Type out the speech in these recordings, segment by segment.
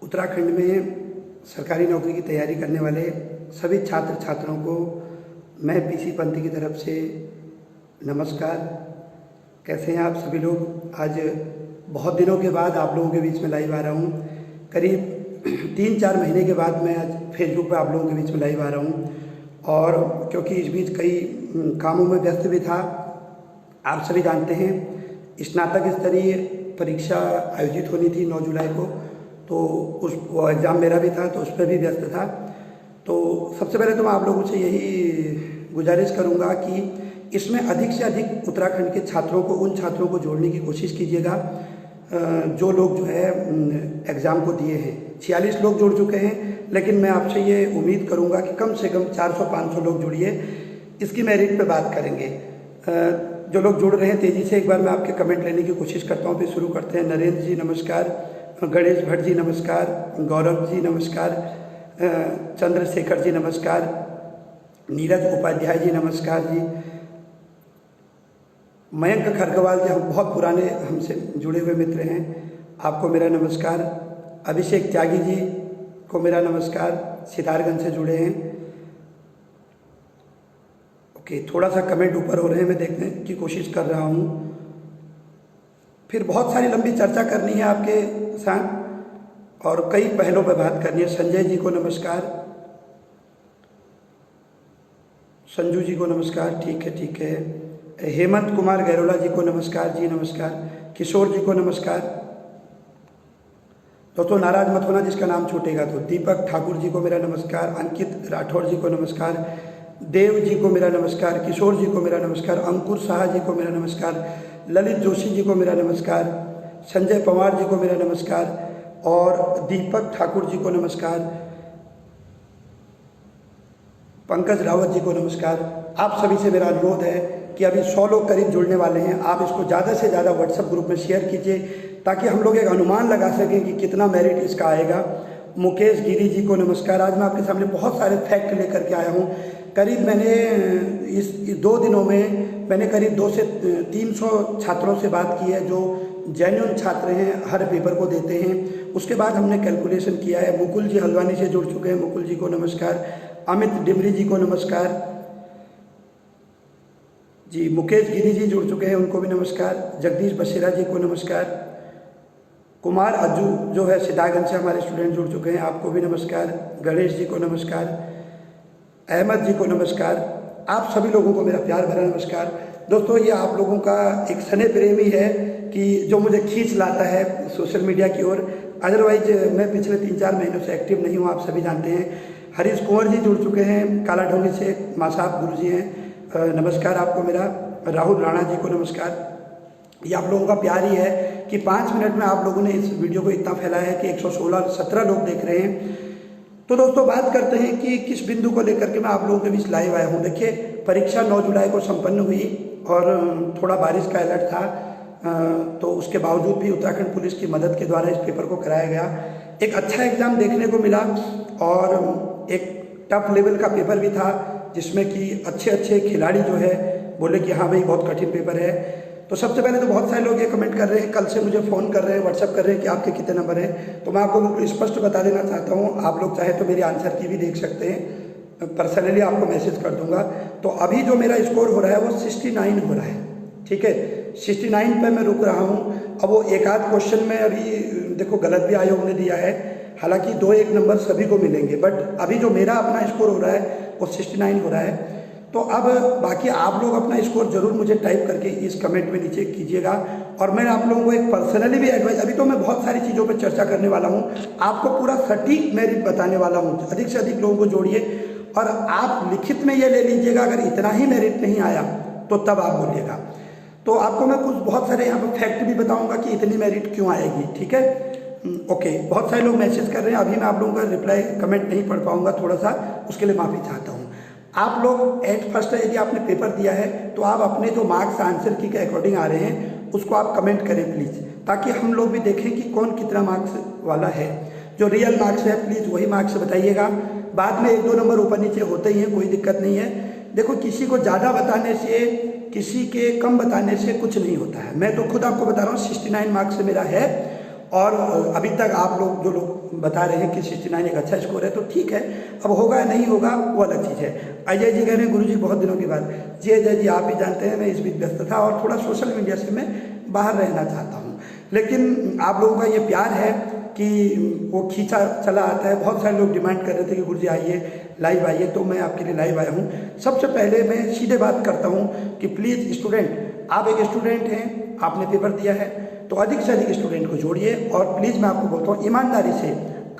उत्तराखंड में सरकारी नौकरी की तैयारी करने वाले सभी छात्र छात्राओं को मैं पीसी पंथी की तरफ से नमस्कार। कैसे हैं आप सभी लोग? आज बहुत दिनों के बाद आप लोगों के बीच में लाइव आ रहा हूँ। करीब 3-4 महीने के बाद मैं आज फेसबुक पे आप लोगों के बीच में लाइव आ रहा हूँ, और क्योंकि इस बीच कई कामों में व्यस्त भी था। आप सभी जानते हैं स्नातक स्तरीय परीक्षा आयोजित होनी थी 9 जुलाई को, तो वो एग्ज़ाम मेरा भी था, तो उस पर भी व्यस्त था। तो सबसे पहले तो मैं आप लोगों से यही गुजारिश करूंगा कि इसमें अधिक से अधिक उत्तराखंड के छात्रों को, उन छात्रों को जोड़ने की कोशिश कीजिएगा जो लोग जो है एग्ज़ाम को दिए हैं। 46 लोग जुड़ चुके हैं, लेकिन मैं आपसे ये उम्मीद करूंगा कि कम से कम 400-500 लोग जुड़िए। इसकी मेरिट पे बात करेंगे। जो लोग जुड़ रहे हैं तेज़ी से एक बार मैं आपके कमेंट लेने की कोशिश करता हूँ। फिर शुरू करते हैं। नरेंद्र जी नमस्कार, गणेश भट्ट जी नमस्कार, गौरव जी नमस्कार, चंद्रशेखर जी नमस्कार, नीरज उपाध्याय जी नमस्कार जी, मयंक खरगवाल जी, हम बहुत पुराने हमसे जुड़े हुए मित्र हैं, आपको मेरा नमस्कार। अभिषेक त्यागी जी को मेरा नमस्कार, सितारगंज से जुड़े हैं। ओके, थोड़ा सा कमेंट ऊपर हो रहे हैं, मैं देखने की कोशिश कर रहा हूँ। फिर बहुत सारी लंबी चर्चा करनी है आपके साथ और कई पहलों पर बात करनी है। संजय जी को नमस्कार, संजू जी को नमस्कार, ठीक है। हेमंत कुमार गैरोला जी को नमस्कार जी, नमस्कार। किशोर जी को नमस्कार। दोस्तों नाराज मत होना जिसका नाम छूटेगा तो। दीपक ठाकुर जी को मेरा नमस्कार, अंकित राठौर जी को नमस्कार, देव जी को मेरा नमस्कार, किशोर जी को मेरा नमस्कार, अंकुर शाह जी को मेरा नमस्कार, ललित जोशी जी को मेरा नमस्कार, संजय पवार जी को मेरा नमस्कार और दीपक ठाकुर जी को नमस्कार, पंकज रावत जी को नमस्कार। आप सभी से मेरा अनुरोध है कि अभी 100 लोग करीब जुड़ने वाले हैं। आप इसको ज़्यादा से ज़्यादा व्हाट्सएप ग्रुप में शेयर कीजिए ताकि हम लोग एक अनुमान लगा सकें कि कितना मेरिट इसका आएगा। मुकेश गिरी जी को नमस्कार। आज मैं आपके सामने बहुत सारे फैक्ट लेकर के आया हूँ। करीब मैंने इस 2 दिनों में मैंने करीब 200 से 300 छात्रों से बात की है जो जेन्युइन छात्र हैं, हर पेपर को देते हैं। उसके बाद हमने कैलकुलेशन किया है। मुकुल जी हल्द्वानी से जुड़ चुके हैं, मुकुल जी को नमस्कार। अमित डिमरी जी को नमस्कार जी। मुकेश गिरी जी जुड़ चुके हैं, उनको भी नमस्कार। जगदीश बसेरा जी को नमस्कार। कुमार अज्जू जो है सितारगंज से हमारे स्टूडेंट जुड़ चुके हैं, आपको भी नमस्कार। गणेश जी को नमस्कार, अहमद जी को नमस्कार। आप सभी लोगों को मेरा प्यार भरा नमस्कार। दोस्तों ये आप लोगों का एक स्नेह प्रेमी है कि जो मुझे खींच लाता है सोशल मीडिया की ओर। अदरवाइज मैं पिछले 3-4 महीनों से एक्टिव नहीं हूँ, आप सभी जानते हैं। हरीश कुंवर जी जुड़ चुके हैं, काला ढोंगी से मासाब गुरु जी हैं, नमस्कार आपको मेरा। राहुल राणा जी को नमस्कार। ये आप लोगों का प्यार ही है कि 5 मिनट में आप लोगों ने इस वीडियो को इतना फैलाया है कि 117 लोग देख रहे हैं। तो दोस्तों बात करते हैं कि किस बिंदु को लेकर के मैं आप लोगों के बीच लाइव आया हूँ। देखिए परीक्षा 9 जुलाई को संपन्न हुई और थोड़ा बारिश का अलर्ट था, तो उसके बावजूद भी उत्तराखंड पुलिस की मदद के द्वारा इस पेपर को कराया गया। एक अच्छा एग्ज़ाम देखने को मिला और एक टफ लेवल का पेपर भी था जिसमें कि अच्छे खिलाड़ी जो है बोले कि हाँ भाई बहुत कठिन पेपर है। तो सबसे पहले तो बहुत सारे लोग ये कमेंट कर रहे हैं, कल से मुझे फ़ोन कर रहे हैं, व्हाट्सअप कर रहे हैं कि आपके कितने नंबर हैं। तो मैं आपको बिल्कुल स्पष्ट बता देना चाहता हूँ, आप लोग चाहे तो मेरी आंसर की भी देख सकते हैं, पर्सनली आपको मैसेज कर दूंगा। तो अभी जो मेरा स्कोर हो रहा है वो 69 हो रहा है, ठीक है। 69 पे मैं रुक रहा हूँ। अब वो एक आध क्वेश्चन में अभी देखो गलत भी आयोग ने दिया है, हालांकि 2-1 नंबर सभी को मिलेंगे, बट अभी जो मेरा अपना स्कोर हो रहा है वो 69 हो रहा है। तो अब बाकी आप लोग अपना स्कोर जरूर मुझे टाइप करके इस कमेंट में नीचे कीजिएगा। और मैं आप लोगों को एक पर्सनली भी एडवाइस, अभी तो मैं बहुत सारी चीज़ों पर चर्चा करने वाला हूँ, आपको पूरा सटीक मेरिट बताने वाला हूँ। अधिक से अधिक लोगों को जोड़िए और आप लिखित में ये ले लीजिएगा, अगर इतना ही मेरिट नहीं आया तो तब आप बोलिएगा। तो आपको मैं कुछ बहुत सारे यहाँ पर फैक्ट भी बताऊँगा कि इतनी मेरिट क्यों आएगी, ठीक है। ओके, बहुत सारे लोग मैसेज कर रहे हैं, अभी मैं आप लोगों का रिप्लाई कमेंट नहीं पढ़ पाऊंगा, थोड़ा सा उसके लिए माफ़ी चाहता हूँ। आप लोग एट फर्स्ट यदि आपने पेपर दिया है तो आप अपने जो मार्क्स आंसर की के अकॉर्डिंग आ रहे हैं उसको आप कमेंट करें प्लीज़, ताकि हम लोग भी देखें कि कौन कितना मार्क्स वाला है। जो रियल मार्क्स है प्लीज़ वही मार्क्स बताइएगा। बाद में 1-2 नंबर ऊपर नीचे होते ही हैं, कोई दिक्कत नहीं है। देखो किसी को ज़्यादा बताने से, किसी के कम बताने से कुछ नहीं होता है। मैं तो खुद आपको बता रहा हूँ 69 मार्क्स से मेरा है और अभी तक आप लोग जो लोग बता रहे हैं कि 69 एक अच्छा स्कोर है, तो ठीक है। अब होगा नहीं होगा वो अलग चीज़ है। अजय जी कह रहे हैं गुरुजी बहुत दिनों के बाद। जी अजय जी, आप ही जानते हैं मैं इस बीच व्यस्त था और थोड़ा सोशल मीडिया से मैं बाहर रहना चाहता हूँ, लेकिन आप लोगों का ये प्यार है कि वो खींचा चला आता है। बहुत सारे लोग डिमांड कर रहे थे कि गुरुजी आइए, लाइव आइए, तो मैं आपके लिए लाइव आया हूँ। सबसे पहले मैं सीधे बात करता हूँ कि प्लीज़ स्टूडेंट, आप एक स्टूडेंट हैं, आपने पेपर दिया है, तो अधिक से अधिक स्टूडेंट को जोड़िए और प्लीज़ मैं आपको बोलता हूँ ईमानदारी से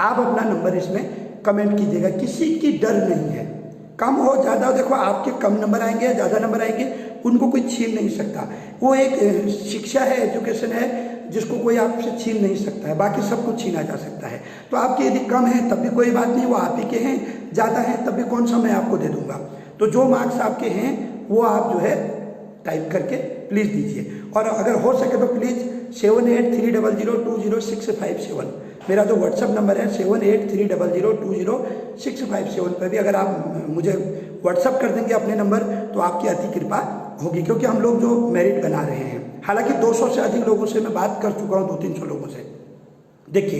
आप अपना नंबर इसमें कमेंट कीजिएगा। किसी की डर नहीं है, कम हो ज़्यादा हो, देखो आपके कम नंबर आएंगे या ज़्यादा नंबर आएंगे उनको कोई छीन नहीं सकता। वो एक शिक्षा है, एजुकेशन है, जिसको कोई आपसे छीन नहीं सकता है, बाकी सब कुछ छीना जा सकता है। तो आपके यदि कम है तब भी कोई बात नहीं, वो आप ही के हैं, ज़्यादा है तब भी कौन सा मैं आपको दे दूंगा। तो जो मार्क्स आपके हैं वो आप जो है टाइप करके प्लीज़ दीजिए, और अगर हो सके तो प्लीज़ 7830020657 मेरा जो व्हाट्सअप नंबर है 7830020657 पर भी अगर आप मुझे व्हाट्सअप कर देंगे अपने नंबर तो आपकी अति कृपा होगी, क्योंकि हम लोग जो मेरिट बना रहे हैं, हालांकि 200 से अधिक लोगों से मैं बात कर चुका हूँ, 200-300 लोगों से। देखिए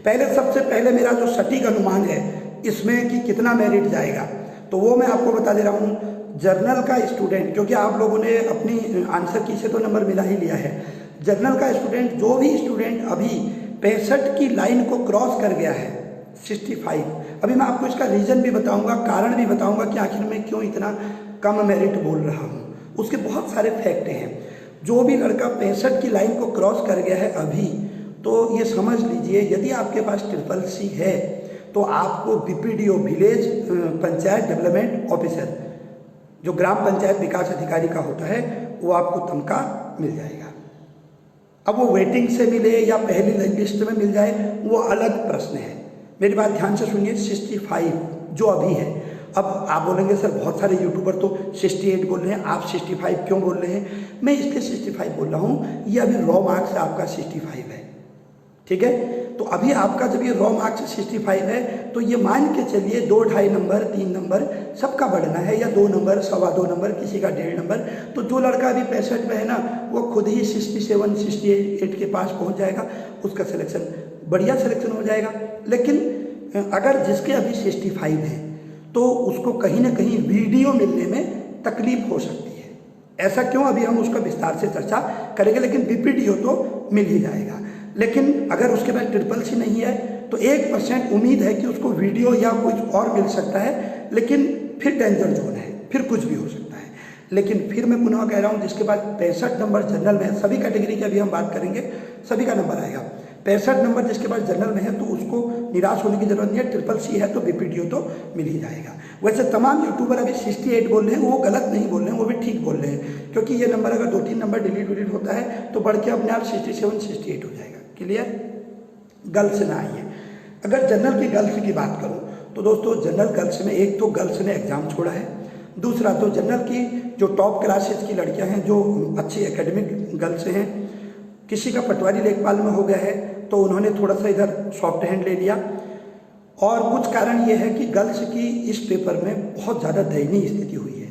पहले, सबसे पहले मेरा जो सटीक अनुमान है इसमें कि कितना मेरिट जाएगा, तो वो मैं आपको बता दे रहा हूँ। जर्नल का स्टूडेंट, क्योंकि आप लोगों ने अपनी आंसर की से तो नंबर मिला ही लिया है, जर्नल का स्टूडेंट, जो भी स्टूडेंट अभी 65 की लाइन को क्रॉस कर गया है 65, अभी मैं आपको इसका रीज़न भी बताऊंगा, कारण भी बताऊंगा कि आखिर में क्यों इतना कम मेरिट बोल रहा हूँ। उसके बहुत सारे फैक्ट हैं। जो भी लड़का 65 की लाइन को क्रॉस कर गया है अभी, तो ये समझ लीजिए यदि आपके पास CCC है तो आपको BPDO, village panchayat development officer, जो ग्राम पंचायत विकास अधिकारी का होता है, वो आपको तनख्वाह मिल जाएगा। अब वो वेटिंग से मिले या पहली लिस्ट में मिल जाए वो अलग प्रश्न है। मेरी बात ध्यान से सुनिए, 65 जो अभी है, अब आप बोलेंगे सर बहुत सारे यूट्यूबर तो 68 बोल रहे हैं, आप 65 क्यों बोल रहे हैं? मैं इसलिए 65 बोल रहा हूँ, ये अभी रॉ मार्क्स आपका 65 है, ठीक है। तो अभी आपका जब ये रॉ मार्क्स 65 है तो ये मान के चलिए 2-2.5 नंबर, 3 नंबर सबका बढ़ना है, या 2 नंबर, 2.25 नंबर, किसी का 1.5 नंबर। तो जो लड़का अभी 65 में है ना, वो खुद ही 67, 68 के पास पहुंच जाएगा, उसका सिलेक्शन बढ़िया सिलेक्शन हो जाएगा। लेकिन अगर जिसके अभी 65 है तो उसको कहीं ना कहीं वीडियो मिलने में तकलीफ हो सकती है। ऐसा क्यों, अभी हम उसका विस्तार से चर्चा करेंगे, लेकिन BPDO तो मिल ही जाएगा। लेकिन अगर उसके पास CCC नहीं है तो 1% उम्मीद है कि उसको वीडियो या कुछ और मिल सकता है, लेकिन फिर डेंजर जोन है, फिर कुछ भी हो सकता है। लेकिन फिर मैं पुनः कह रहा हूँ, जिसके पास 65 नंबर जनरल में है, सभी कैटेगरी के अभी हम बात करेंगे, सभी का नंबर आएगा। 65 नंबर जिसके पास जनरल में है तो उसको निराश होने की जरूरत नहीं है, CCC है तो BPDO तो मिल ही जाएगा। वैसे तमाम यूट्यूबर अभी 68 बोल रहे हैं, वो गलत नहीं बोल रहे हैं, वो भी ठीक बोल रहे हैं, क्योंकि ये नंबर अगर 2-3 नंबर डिलीट होता है तो बढ़ के अपने आप 67, 68 हो जाएगा। क्लियर? गर्ल्स में आइए, अगर जनरल की गर्ल्स की बात करूं तो दोस्तों जनरल गर्ल्स में एक तो गर्ल्स ने एग्जाम छोड़ा है, दूसरा तो जनरल की जो टॉप क्लासेस की लड़कियां हैं, जो अच्छी एकेडमिक गर्ल्स हैं, किसी का पटवारी लेखपाल में हो गया है तो उन्होंने थोड़ा सा इधर सॉफ्ट हैंड ले लिया, और कुछ कारण ये है कि गर्ल्स की इस पेपर में बहुत ज़्यादा दयनीय स्थिति हुई है।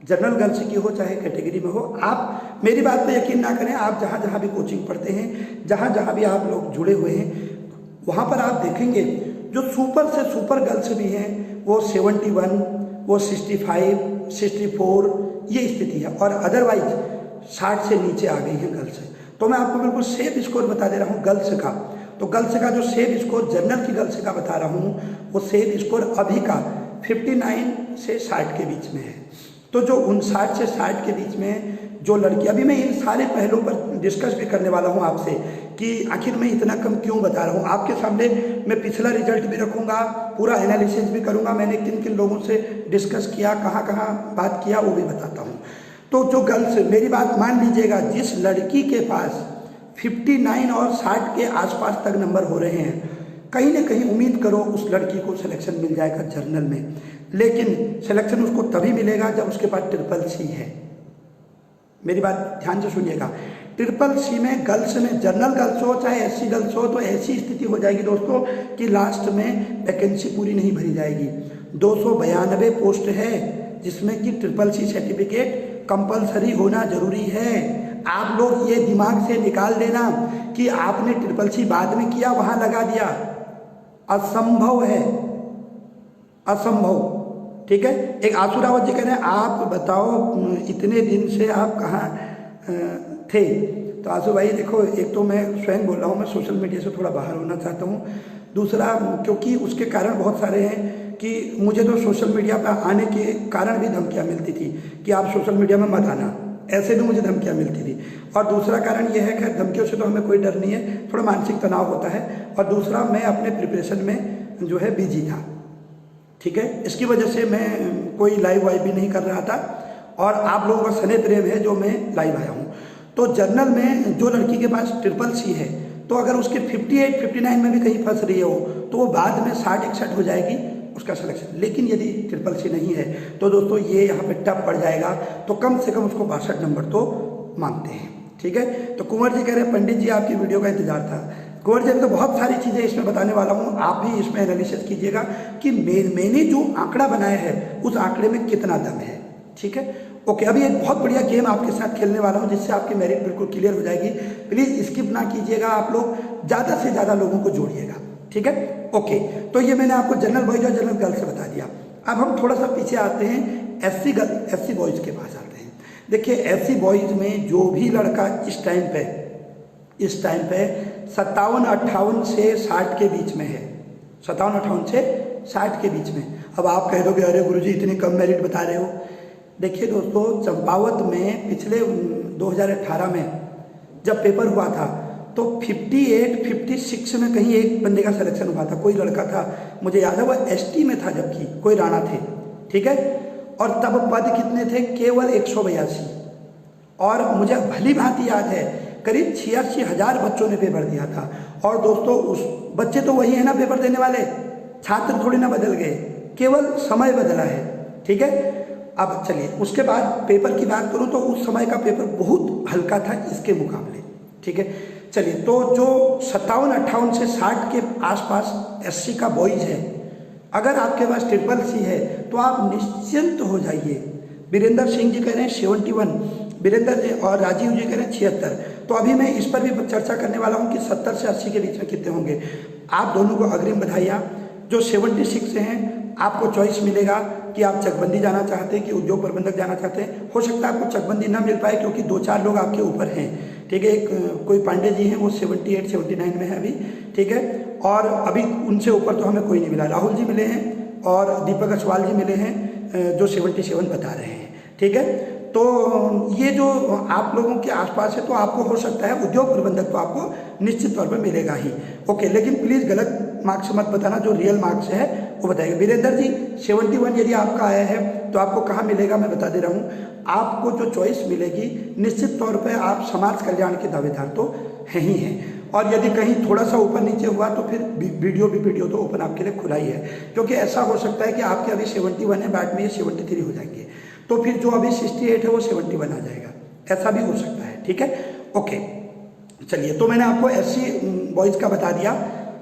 जनरल गर्ल्स की हो चाहे कैटेगरी में हो, आप मेरी बात पे यकीन ना करें, आप जहाँ जहाँ भी कोचिंग पढ़ते हैं, जहाँ जहाँ भी आप लोग जुड़े हुए हैं, वहाँ पर आप देखेंगे जो सुपर से सुपर गर्ल्स भी हैं वो 71, वो 65, 64 ये स्थिति है, और अदरवाइज 60 से नीचे आ गई हैं गर्ल्स। तो मैं आपको बिल्कुल सेफ स्कोर बता दे रहा हूँ गर्ल्स का। तो गर्ल्स का जो सेफ स्कोर जनरल की गर्ल्स का बता रहा हूँ, वो सेफ स्कोर अभी का 59 से 60 के बीच में है। तो जो 59 से 60 के बीच में जो लड़की, अभी मैं इन सारे पहलुओं पर डिस्कस भी करने वाला हूं आपसे कि आखिर मैं इतना कम क्यों बता रहा हूं। आपके सामने मैं पिछला रिजल्ट भी रखूंगा, पूरा एनालिसिस भी करूंगा, मैंने किन किन लोगों से डिस्कस किया, कहाँ कहाँ बात किया, वो भी बताता हूँ। तो जो गर्ल्स, मेरी बात मान लीजिएगा, जिस लड़की के पास 59 और 60 के आसपास तक नंबर हो रहे हैं, कहीं ना कहीं उम्मीद करो उस लड़की को सिलेक्शन मिल जाएगा जनरल में। लेकिन सिलेक्शन उसको तभी मिलेगा जब उसके पास CCC है। मेरी बात ध्यान से सुनिएगा, CCC में गर्ल्स में, जनरल गर्ल्स हो चाहे SC गर्ल्स हो, तो ऐसी स्थिति हो जाएगी दोस्तों कि लास्ट में वैकेंसी पूरी नहीं भरी जाएगी। 292 पोस्ट है जिसमें कि CCC सर्टिफिकेट कंपलसरी होना जरूरी है। आप लोग ये दिमाग से निकाल देना कि आपने CCC बाद में किया, वहां लगा दिया, असंभव है, असंभव। ठीक है। एक आंसू रावत जी कह रहे हैं आप बताओ इतने दिन से आप कहाँ थे। तो आंसू भाई देखो, एक तो मैं स्वयं बोल रहा हूँ, मैं सोशल मीडिया से थोड़ा बाहर होना चाहता हूँ। दूसरा क्योंकि उसके कारण बहुत सारे हैं कि मुझे तो सोशल मीडिया पर आने के कारण भी धमकियाँ मिलती थी कि आप सोशल मीडिया में मत आना, ऐसे भी मुझे धमकियाँ मिलती थी। और दूसरा कारण यह है कि धमकियों से तो हमें कोई डर नहीं है, थोड़ा मानसिक तनाव होता है। और दूसरा मैं अपने प्रिपरेशन में जो है बिजी था। ठीक है। इसकी वजह से मैं कोई लाइव वाइव भी नहीं कर रहा था और आप लोगों का स्नेह प्रेम है जो मैं लाइव आया हूँ। तो जर्नल में जो लड़की के पास CCC है तो अगर उसके 58, 59 में भी कहीं फंस रही हो तो वो बाद में 60, 61 हो जाएगी उसका सिलेक्शन। लेकिन यदि CCC नहीं है तो दोस्तों ये यहाँ पे टफ पड़ जाएगा, तो कम से कम उसको 62 नंबर तो मांगते हैं। ठीक है। तो कुंवर जी कह रहे हैं पंडित जी आपकी वीडियो का इंतजार था। कुंवर जी तो बहुत सारी चीज़ें इसमें बताने वाला हूँ, आप भी इसमें एनालिसिस कीजिएगा कि मैंने जो आंकड़ा बनाया है उस आंकड़े में कितना दम है। ठीक है। ओके, अभी एक बहुत बढ़िया गेम आपके साथ खेलने वाला हूँ जिससे आपकी मेरिट बिल्कुल क्लियर हो जाएगी। प्लीज़ स्किप ना कीजिएगा, आप लोग ज़्यादा से ज़्यादा लोगों को जोड़िएगा। ठीक है। ओके, तो ये मैंने आपको जनरल बॉयज और जनरल गर्ल्स से बता दिया। अब हम थोड़ा सा पीछे आते हैं, SC बॉयज़ के पास आते हैं। देखिए SC बॉयज़ में जो भी लड़का इस टाइम पे 57-58 से 60 के बीच में है, 57-58 से 60 के बीच में। अब आप कह दोगे अरे गुरुजी इतनी कम मेरिट बता रहे हो। देखिए दोस्तों, चंपावत में पिछले 2018 में जब पेपर हुआ था तो 58, 56 में कहीं एक बंदे का सिलेक्शन हुआ था। कोई लड़का था, मुझे याद है वो ST में था, जबकि कोई राणा थे। ठीक है। और तब पद कितने थे? केवल 182। और मुझे भली भांति याद है करीब 86,000 बच्चों ने पेपर दिया था। और दोस्तों उस बच्चे तो वही है ना पेपर देने वाले, छात्र थोड़ी ना बदल गए, केवल समय बदला है। ठीक है। अब चलिए उसके बाद पेपर की बात करूं तो उस समय का पेपर बहुत हल्का था इसके मुकाबले। ठीक है। चलिए, तो जो 57-58 से 60 के आसपास SC का बॉयज है, अगर आपके पास CCC है तो आप निश्चिंत हो जाइए। वीरेंद्र सिंह जी कह रहे हैं 71, वीरेंद्र जी और राजीव जी कह रहे हैं 76। तो अभी मैं इस पर भी चर्चा करने वाला हूं कि 70 से 80 के बीच में कितने होंगे। आप दोनों को अग्रिम बधाइयाँ। जो 76 से हैं आपको चॉइस मिलेगा कि आप चकबंदी जाना चाहते हैं कि उद्योग प्रबंधक जाना चाहते हैं। हो सकता है आपको चकबंदी ना मिल पाए क्योंकि 2-4 लोग आपके ऊपर हैं। ठीक है। एक कोई पांडे जी हैं, वो 78, 79 में है अभी। ठीक है। और अभी उनसे ऊपर तो हमें कोई नहीं मिला। राहुल जी मिले हैं और दीपक अछवाल जी मिले हैं जो 77 बता रहे हैं। ठीक है। तो ये जो आप लोगों के आसपास है तो आपको हो सकता है उद्योग प्रबंधक तो आपको निश्चित तौर पर मिलेगा ही। ओके, लेकिन प्लीज़ गलत मार्क्स मत बताना, जो रियल मार्क्स है वो बताइएगा। वीरेंद्र जी 71 यदि आपका आया है तो आपको कहाँ मिलेगा मैं बता दे रहा हूँ। आपको जो चॉइस मिलेगी निश्चित तौर पर आप समाज कल्याण के दावेदार तो हैं ही हैं। और यदि कहीं थोड़ा सा ऊपर नीचे हुआ तो फिर वीडियो तो ओपन आपके लिए खुला ही है, क्योंकि ऐसा हो सकता है कि आपके अभी 71 है, बाद में ये 73 हो जाएंगे, तो फिर जो अभी 68 है वो 71 आ जाएगा, ऐसा भी हो सकता है। ठीक है। ओके, चलिए, तो मैंने आपको SC बॉयज़ का बता दिया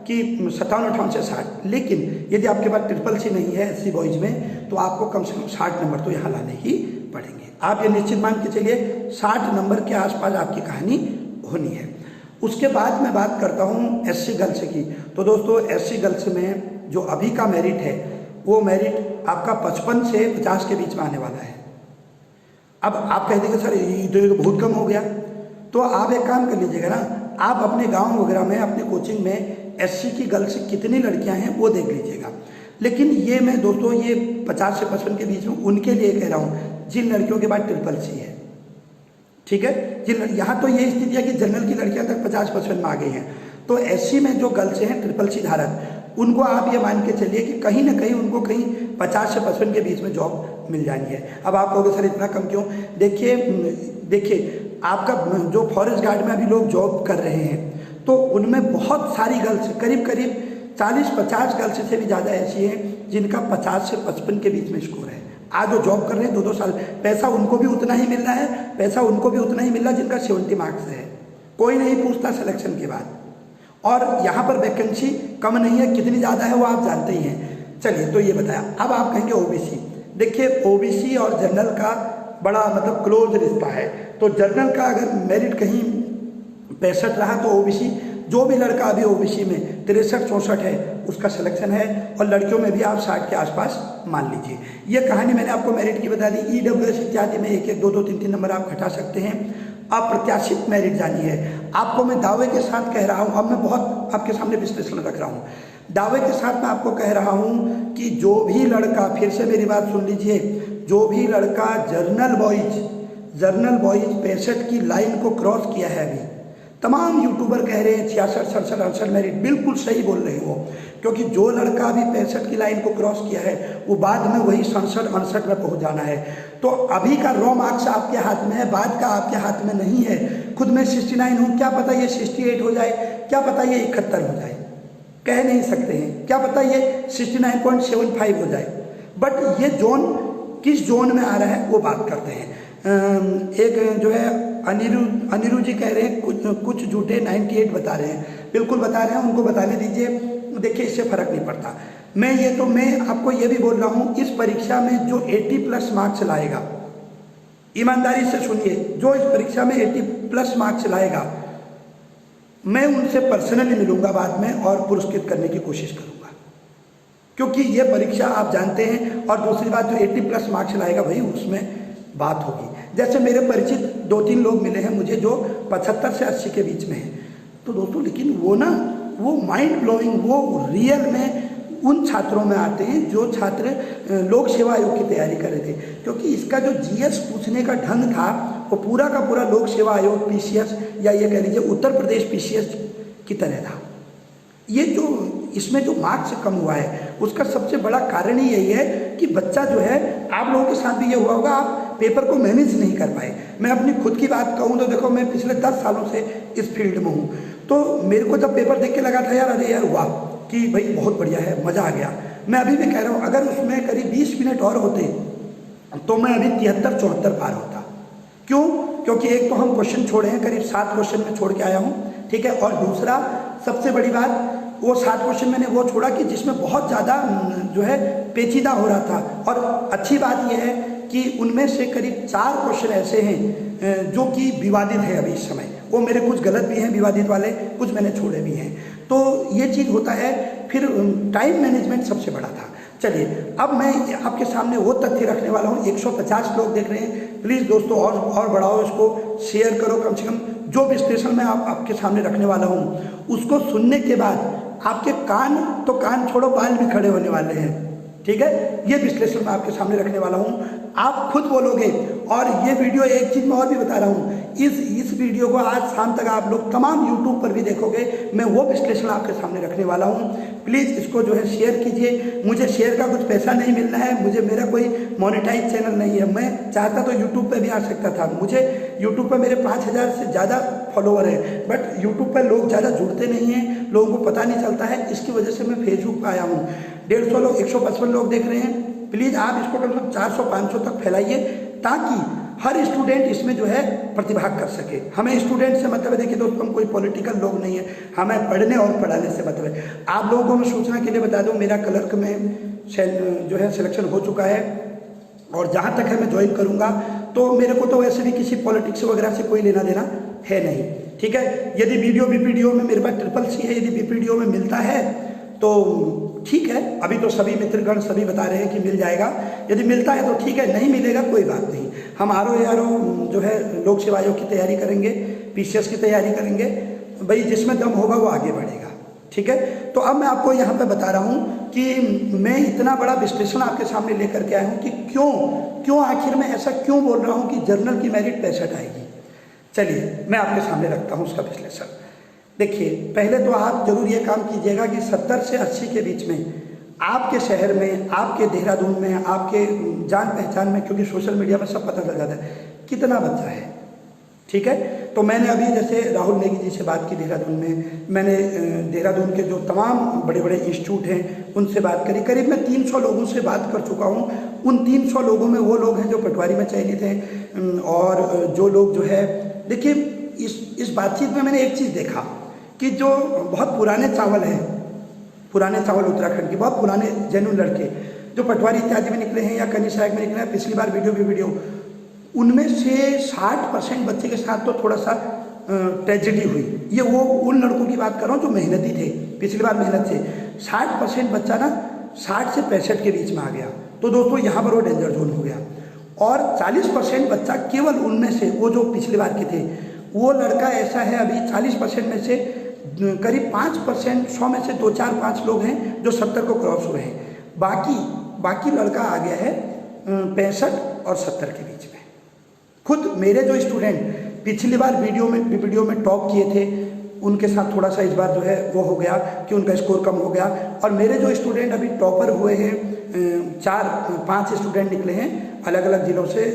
कि 57-58 से 60। लेकिन यदि आपके पास CCC नहीं है SC बॉयज़ में तो आपको कम से कम 60 नंबर तो यहाँ लाने ही पड़ेंगे। आप ये निश्चित मान के चलिए 60 नंबर के आसपास आपकी कहानी होनी है। उसके बाद मैं बात करता हूँ SC गर्ल्स की। तो दोस्तों SC गर्ल्स में जो अभी का मेरिट है वो मेरिट आपका 55 से 50 के बीच में आने वाला है। अब आप कह देंगे सर ये तो बहुत कम हो गया, तो आप एक काम कर लीजिएगा ना, आप अपने गांव वगैरह में अपने कोचिंग में SC की गर्ल्स कितनी लड़कियां हैं वो देख लीजिएगा। लेकिन ये मैं दोस्तों ये 50 से 55 के बीच में उनके लिए कह रहा हूँ जिन लड़कियों के बाद CCC है। ठीक है। जिन यहाँ तो ये स्थिति है कि जनरल की लड़कियां तक 50-55 में आ गई हैं, तो SC में जो गर्ल्स हैं CCC धारक, उनको आप ये मान के चलिए कि कहीं ना कहीं उनको कहीं 50 से 55 के बीच में जॉब मिल जानी है। अब आप कहोगे सर इतना कम क्यों? देखिए आपका जो फॉरेस्ट गार्ड में अभी लोग जॉब कर रहे हैं तो उनमें बहुत सारी गर्ल्स, करीब 40-50 गर्ल्स से भी ज़्यादा ऐसी हैं जिनका 50 से 55 के बीच में स्कोर है। आज वो जॉब कर रहे हैं 2-2 साल, पैसा उनको भी उतना ही मिल रहा है, जिनका 70 मार्क्स है। कोई नहीं पूछता सिलेक्शन के बाद। और यहाँ पर वैकेंसी कम नहीं है, कितनी ज़्यादा है वो आप जानते ही हैं। चलिए, तो ये बताया। अब आप कहेंगे OBC। देखिए OBC और जनरल का बड़ा मतलब क्लोज रिश्ता है। तो जनरल का अगर मेरिट कहीं 65 रहा तो OBC, जो भी लड़का अभी OBC में 63-64 है उसका सिलेक्शन है, और लड़कियों में भी आप 60 के आसपास मान लीजिए। ये कहानी मैंने आपको मेरिट की बता दी। EWS इत्यादि में 1-1, 2-2, 3-3 नंबर आप घटा सकते हैं। अप्रत्याशित मेरिट जानिए। आपको मैं दावे के साथ कह रहा हूँ, अब मैं बहुत आपके सामने विश्लेषण रख रहा हूँ, दावे के साथ मैं आपको कह रहा हूँ कि जो भी लड़का, फिर से मेरी बात सुन लीजिए, जो भी लड़का जर्नल बॉयज 65 की लाइन को क्रॉस किया है, अभी तमाम यूट्यूबर कह रहे हैं 66, 67, 68 मेरिट, बिल्कुल सही बोल रहे हो, क्योंकि जो लड़का अभी 65 की लाइन को क्रॉस किया है वो बाद में वही 67, 68 में पहुंच जाना है। तो अभी का रॉ मार्क्स आपके हाथ में है, बाद का आपके हाथ में नहीं है। खुद मैं 69 हूँ, क्या पता ये 68 हो जाए, क्या पता ये 71 हो जाए, कह नहीं सकते हैं, क्या पता ये 69.75 हो जाए। बट ये जोन किस जोन में आ रहा है वो बात करते हैं। एक जो है अनिरु जी कह रहे हैं कुछ झूठे 98 बता रहे हैं, बिल्कुल बता रहे हैं, उनको बताने दीजिए। देखिए इससे फर्क नहीं पड़ता। मैं आपको ये भी बोल रहा हूँ, इस परीक्षा में जो 80+ मार्क्स लाएगा, ईमानदारी से सुनिए, जो इस परीक्षा में 80+ मार्क्स लाएगा, मैं उनसे पर्सनली मिलूंगा बाद में और पुरस्कृत करने की कोशिश करूंगा, क्योंकि ये परीक्षा आप जानते हैं। और दूसरी बात, जो 80+ मार्क्स लाएगा भाई उसमें बात होगी। जैसे मेरे परिचित 2-3 लोग मिले हैं मुझे जो 75 से 80 के बीच में हैं। तो दोस्तों लेकिन वो माइंड ब्लोइंग, वो रियल में उन छात्रों में आते हैं जो छात्र लोक सेवा आयोग की तैयारी कर रहे थे, क्योंकि इसका जो GS पूछने का ढंग था वो पूरा का पूरा लोक सेवा आयोग PCS, या ये कह लीजिए उत्तर प्रदेश PCS की तरह था। ये जो इसमें जो मार्क्स कम हुआ है उसका सबसे बड़ा कारण ही यही है कि बच्चा जो है, आप लोगों के साथ भी ये हुआ होगा, आप पेपर को मैनेज नहीं कर पाए। मैं अपनी खुद की बात कहूँ तो देखो, मैं पिछले 10 सालों से इस फील्ड में हूँ, तो मेरे को जब पेपर देख के लगा था यार, अरे यार वाह कि भाई बहुत बढ़िया है, मज़ा आ गया। मैं अभी भी कह रहा हूँ, अगर उसमें करीब 20 मिनट और होते तो मैं अभी 73-74 पार होता। क्यों? क्योंकि एक तो हम क्वेश्चन छोड़े हैं, करीब 7 क्वेश्चन में छोड़ के आया हूँ, ठीक है। और दूसरा सबसे बड़ी बात, वो 7 क्वेश्चन मैंने वो छोड़ा कि जिसमें बहुत ज़्यादा जो है पेचीदा हो रहा था। और अच्छी बात यह है कि उनमें से करीब 4 क्वेश्चन ऐसे हैं जो कि विवादित है अभी इस समय। वो मेरे कुछ गलत भी हैं विवादित वाले, कुछ मैंने छोड़े भी हैं। तो ये चीज़ होता है। फिर टाइम मैनेजमेंट सबसे बड़ा था। चलिए अब मैं आपके सामने वो तथ्य रखने वाला हूँ। 150 लोग देख रहे हैं, प्लीज़ दोस्तों और बढ़ाओ इसको, शेयर करो कम से कम। जो विश्लेषण मैं आपके सामने रखने वाला हूँ उसको सुनने के बाद आपके कान छोड़ो, बाल भी खड़े होने वाले हैं, ठीक है। ये विश्लेषण मैं आपके सामने रखने वाला हूँ, आप खुद बोलोगे। और ये वीडियो, एक चीज़ मैं और भी बता रहा हूँ, इस वीडियो को आज शाम तक आप लोग तमाम यूट्यूब पर भी देखोगे। मैं वो विश्लेषण आपके सामने रखने वाला हूँ। प्लीज़ इसको जो है शेयर कीजिए। मुझे शेयर का कुछ पैसा नहीं मिलना है, मुझे मेरा कोई मोनेटाइज चैनल नहीं है। मैं चाहता तो यूट्यूब पर भी आ सकता था। मुझे यूट्यूब पर मेरे 5000 से ज़्यादा फॉलोवर है, बट यूट्यूब पर लोग ज़्यादा जुड़ते नहीं हैं, लोगों को पता नहीं चलता है। इसकी वजह से मैं फेसबुक पर आया हूँ। 150 लोग, 155 लोग देख रहे हैं। प्लीज़ आप इसको कम से कम 400-500 तक फैलाइए, ताकि हर स्टूडेंट इसमें जो है प्रतिभाग कर सके। हमें स्टूडेंट से मतलब है, देखिए दोस्तों, हम कोई पॉलिटिकल लोग नहीं है, हमें पढ़ने और पढ़ाने से मतलब है। आप लोगों को मैं सूचना के लिए बता दूं, मेरा क्लर्क में जो है सिलेक्शन हो चुका है, और जहाँ तक है मैं ज्वाइन करूँगा। तो मेरे को तो वैसे भी किसी पॉलिटिक्स वगैरह से कोई लेना देना है नहीं, ठीक है। यदि BPDO में मेरे पास CCC है, यदि BPDO में मिलता है तो ठीक है। अभी तो सभी मित्रगण सभी बता रहे हैं कि मिल जाएगा। यदि मिलता है तो ठीक है, नहीं मिलेगा कोई बात नहीं। हम RO जो है लोक सेवा आयोग की तैयारी करेंगे, PCS की तैयारी करेंगे। भाई जिसमें दम होगा वो आगे बढ़ेगा, ठीक है। तो अब मैं आपको यहाँ पे बता रहा हूँ कि मैं इतना बड़ा विश्लेषण आपके सामने लेकर के आया हूँ कि क्यों आखिर में ऐसा क्यों बोल रहा हूँ कि जर्नल की मेरिट 65 आएगी। चलिए मैं आपके सामने रखता हूँ उसका विश्लेषण। देखिए, पहले तो आप जरूर ये काम कीजिएगा कि 70 से 80 के बीच में आपके शहर में, आपके देहरादून में, आपके जान पहचान में, क्योंकि सोशल मीडिया में सब पता चल जाता है कितना बच्चा है, ठीक है। तो मैंने अभी जैसे राहुल नेगी जी से बात की देहरादून में, मैंने देहरादून के जो तमाम बड़े बड़े इंस्टीट्यूट हैं उनसे बात करी। करीब मैं 300 लोगों से बात कर चुका हूँ। उन 300 लोगों में वो लोग हैं जो पटवारी में चयनित हैं, और जो लोग जो है, देखिए इस बातचीत में मैंने एक चीज़ देखा कि जो बहुत पुराने चावल उत्तराखंड के बहुत पुराने जेन्युइन लड़के जो पटवारी इत्यादि में निकले हैं या कन्या सहायक में निकले हैं, पिछली बार वीडियो, उनमें से 60% बच्चे के साथ तो थोड़ा सा ट्रेजेडी हुई। ये वो उन लड़कों की बात कर रहा हूँ जो मेहनती थे, पिछली बार मेहनत से 60% बच्चा ना 60 से 65 के बीच में आ गया, तो दोस्तों यहाँ पर वो डेंजर जोन हो गया। और 40% बच्चा केवल उनमें से, वो जो पिछली बार के थे, वो लड़का ऐसा है अभी 40% में से करीब 5%, 100 में से 2, 4, 5 लोग हैं जो 70 को क्रॉस हुए हैं। बाकी लड़का आ गया है 65 और 70 के बीच में। खुद मेरे जो स्टूडेंट पिछली बार वीडियो में टॉप किए थे, उनके साथ थोड़ा सा इस बार जो है वो हो गया कि उनका स्कोर कम हो गया। और मेरे जो स्टूडेंट अभी टॉपर हुए हैं, 4-5 स्टूडेंट निकले हैं अलग अलग ज़िलों से।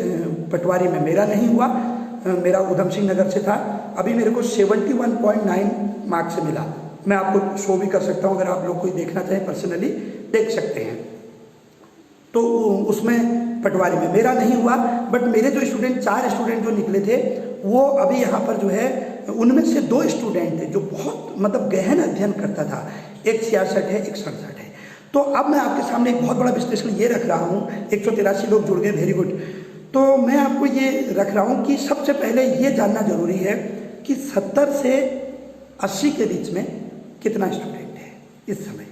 पटवारी में मेरा नहीं हुआ, मेरा उधम सिंह नगर से था। अभी मेरे को 71.9 मार्क्स से मिला। मैं आपको शो भी कर सकता हूँ, अगर आप लोग कोई देखना चाहें पर्सनली देख सकते हैं। तो उसमें पटवारी में मेरा नहीं हुआ, बट मेरे जो स्टूडेंट 4 स्टूडेंट जो निकले थे, वो अभी यहाँ पर जो है उनमें से 2 स्टूडेंट थे जो बहुत मतलब गहन अध्ययन करता था। एक 66 है, एक 67 है। तो अब मैं आपके सामने एक बहुत बड़ा विश्लेषण ये रख रहा हूँ। 183 लोग जुड़ गए, वेरी गुड। तो मैं आपको ये रख रहा हूँ कि सबसे पहले ये जानना जरूरी है कि 70 से 80 के बीच में कितना स्टूडेंट है इस समय।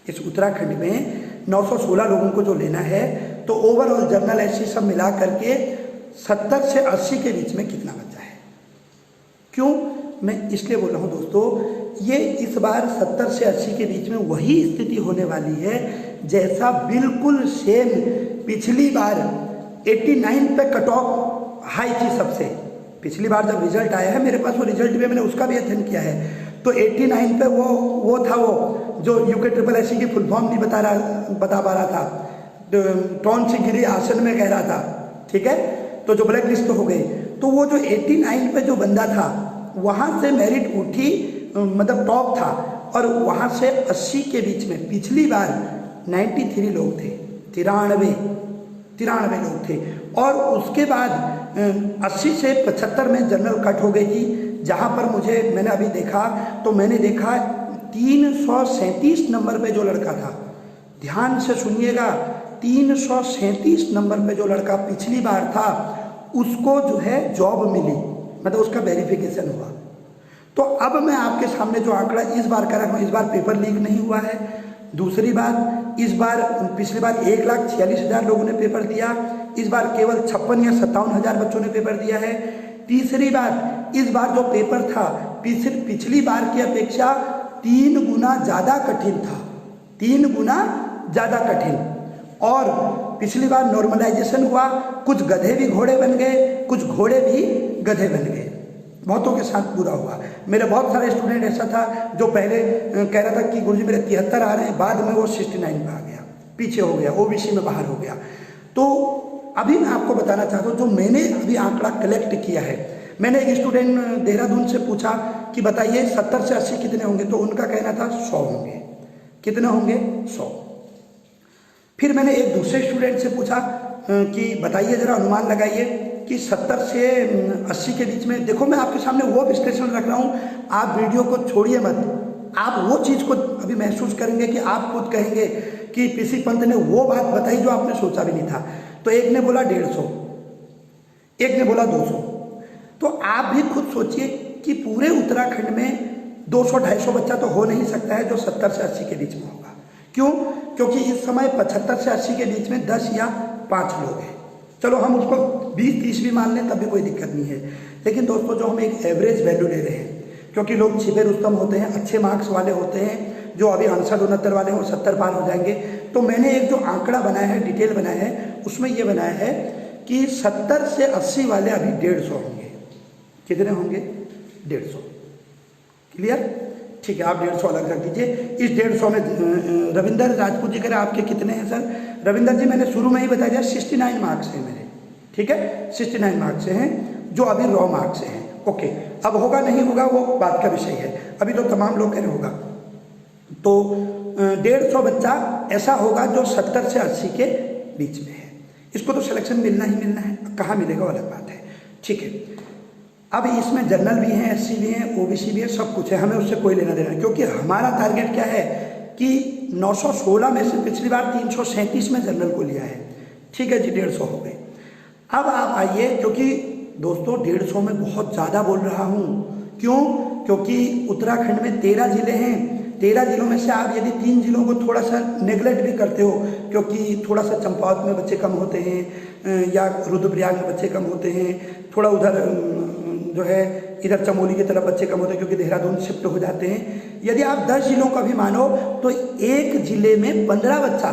इस उत्तराखंड में 916 लोगों को जो लेना है, तो ओवरऑल जर्नल ऐसी सब मिला करके 70 से 80 के बीच में कितना बच्चा है। क्यों मैं इसलिए बोल रहा हूँ दोस्तों, ये इस बार 70 से 80 के बीच में वही स्थिति होने वाली है जैसा बिल्कुल सेम पिछली बार 89 पे कट ऑफ हाई थी सबसे। पिछली बार जब रिजल्ट आया है, मेरे पास वो रिजल्ट भी, मैंने उसका भी अध्ययन किया है, तो 89 पे वो था, वो जो UKSSC की फुल फॉर्म नहीं बता पा रहा था, टॉन से गिरी आसन में कह रहा था, ठीक है, तो जो ब्लैक लिस्ट हो गई। तो वो जो 89 पे जो बंदा था, वहाँ से मेरिट उठी, मतलब टॉप था, और वहाँ से 80 के बीच में पिछली बार 93 लोग थे, 93 लोग थे। और उसके बाद 80 से 75 में जनरल कट हो गई थी, जहाँ पर मैंने अभी देखा, तो मैंने देखा 337 नंबर पे जो लड़का था, ध्यान से सुनिएगा, 337 नंबर पे जो लड़का पिछली बार था, उसको जो है जॉब मिली, मतलब उसका वेरिफिकेशन हुआ। तो अब मैं आपके सामने जो आंकड़ा इस बार का रख रहा हूँ, इस बार पेपर लीक नहीं हुआ है। दूसरी बात, इस बार पिछली बार 1,46,000 लोगों ने पेपर दिया, इस बार केवल 56 या 57,000 बच्चों ने पेपर दिया है। तीसरी बात, इस बार जो पेपर था पिछली बार की अपेक्षा 3 गुना ज़्यादा कठिन था, 3 गुना ज़्यादा कठिन। और पिछली बार नॉर्मलाइजेशन हुआ, कुछ गधे भी घोड़े बन गए, कुछ घोड़े भी गधे बन गए, बहुतों के साथ बुरा हुआ। मेरे बहुत सारे स्टूडेंट ऐसा था जो पहले कह रहा था कि गुरुजी मेरे 73 आ रहे हैं, बाद में वो 69 पे आ गया, पीछे हो गया, OBC में बाहर हो गया। तो अभी मैं आपको बताना चाहता हूँ, जो मैंने अभी आंकड़ा कलेक्ट किया है, मैंने एक स्टूडेंट देहरादून से पूछा कि बताइए 70 से 80 कितने होंगे, तो उनका कहना था 100 होंगे। कितने होंगे? 100। फिर मैंने एक दूसरे स्टूडेंट से पूछा कि बताइए जरा अनुमान लगाइए कि 70 से 80 के बीच में। देखो मैं आपके सामने वो विश्लेषण रख रहा हूँ, आप वीडियो को छोड़िए मत, आप वो चीज़ को अभी महसूस करेंगे कि आप खुद कहेंगे कि पीसी पंत ने वो बात बताई जो आपने सोचा भी नहीं था। तो एक ने बोला 150, एक ने बोला 200। तो आप भी खुद सोचिए कि पूरे उत्तराखंड में 200-250 बच्चा तो हो नहीं सकता है जो 70 से 80 के बीच में होगा। क्यों? क्योंकि इस समय 75 से 80 के बीच में 10 या 5 लोग हैं। चलो हम उसको 20-30 भी मान लें तब भी कोई दिक्कत नहीं है। लेकिन दोस्तों जो हम एक एवरेज वैल्यू ले रहे हैं, क्योंकि लोग छिपे रुस्तम होते हैं, अच्छे मार्क्स वाले होते हैं, जो अभी 69-69 वाले हैं वो 70 पार हो जाएंगे। तो मैंने एक जो आंकड़ा बनाया है, डिटेल बनाया है, उसमें ये बनाया है कि 70 से 80 वाले अभी 150 होंगे। कितने होंगे? 150। क्लियर? ठीक है, आप 150 अलग रख दीजिए। इस 150 में रविंदर राजपूत जी कह रहे आपके कितने हैं सर? रविंदर जी मैंने शुरू में ही बताया 69 मार्क्स हैं मेरे, ठीक है, 69 मार्क्स से हैं जो अभी रॉ मार्क्स से हैं। ओके, अब होगा नहीं होगा वो बात का विषय है, अभी तो तमाम लोग कह रहे होगा। तो 150 बच्चा ऐसा होगा जो 70 से 80 के बीच में है। इसको तो सिलेक्शन मिलना ही मिलना है, कहाँ मिलेगा अलग बात है, ठीक है। अब इसमें जनरल भी हैं, SC भी हैं, OBC भी है, सब कुछ है, हमें उससे कोई लेना देना नहीं, क्योंकि हमारा टारगेट क्या है कि 916 में से पिछली बार 337 में जनरल को लिया है, ठीक है जी, 150 हो गए। अब आप आइए, क्योंकि दोस्तों 150 में बहुत ज़्यादा बोल रहा हूँ, क्यों? क्योंकि उत्तराखंड में 13 जिले हैं, 13 जिलों में से आप यदि 3 जिलों को थोड़ा सा नेगलेक्ट भी करते हो, क्योंकि थोड़ा सा चंपावत में बच्चे कम होते हैं या रुद्रप्रयाग में बच्चे कम होते हैं, थोड़ा उधर जो है इधर चमोली की तरफ बच्चे कम होते हैं क्योंकि देहरादून शिफ्ट हो जाते हैं। यदि आप 10 जिलों का भी मानो तो एक जिले में 15 बच्चा,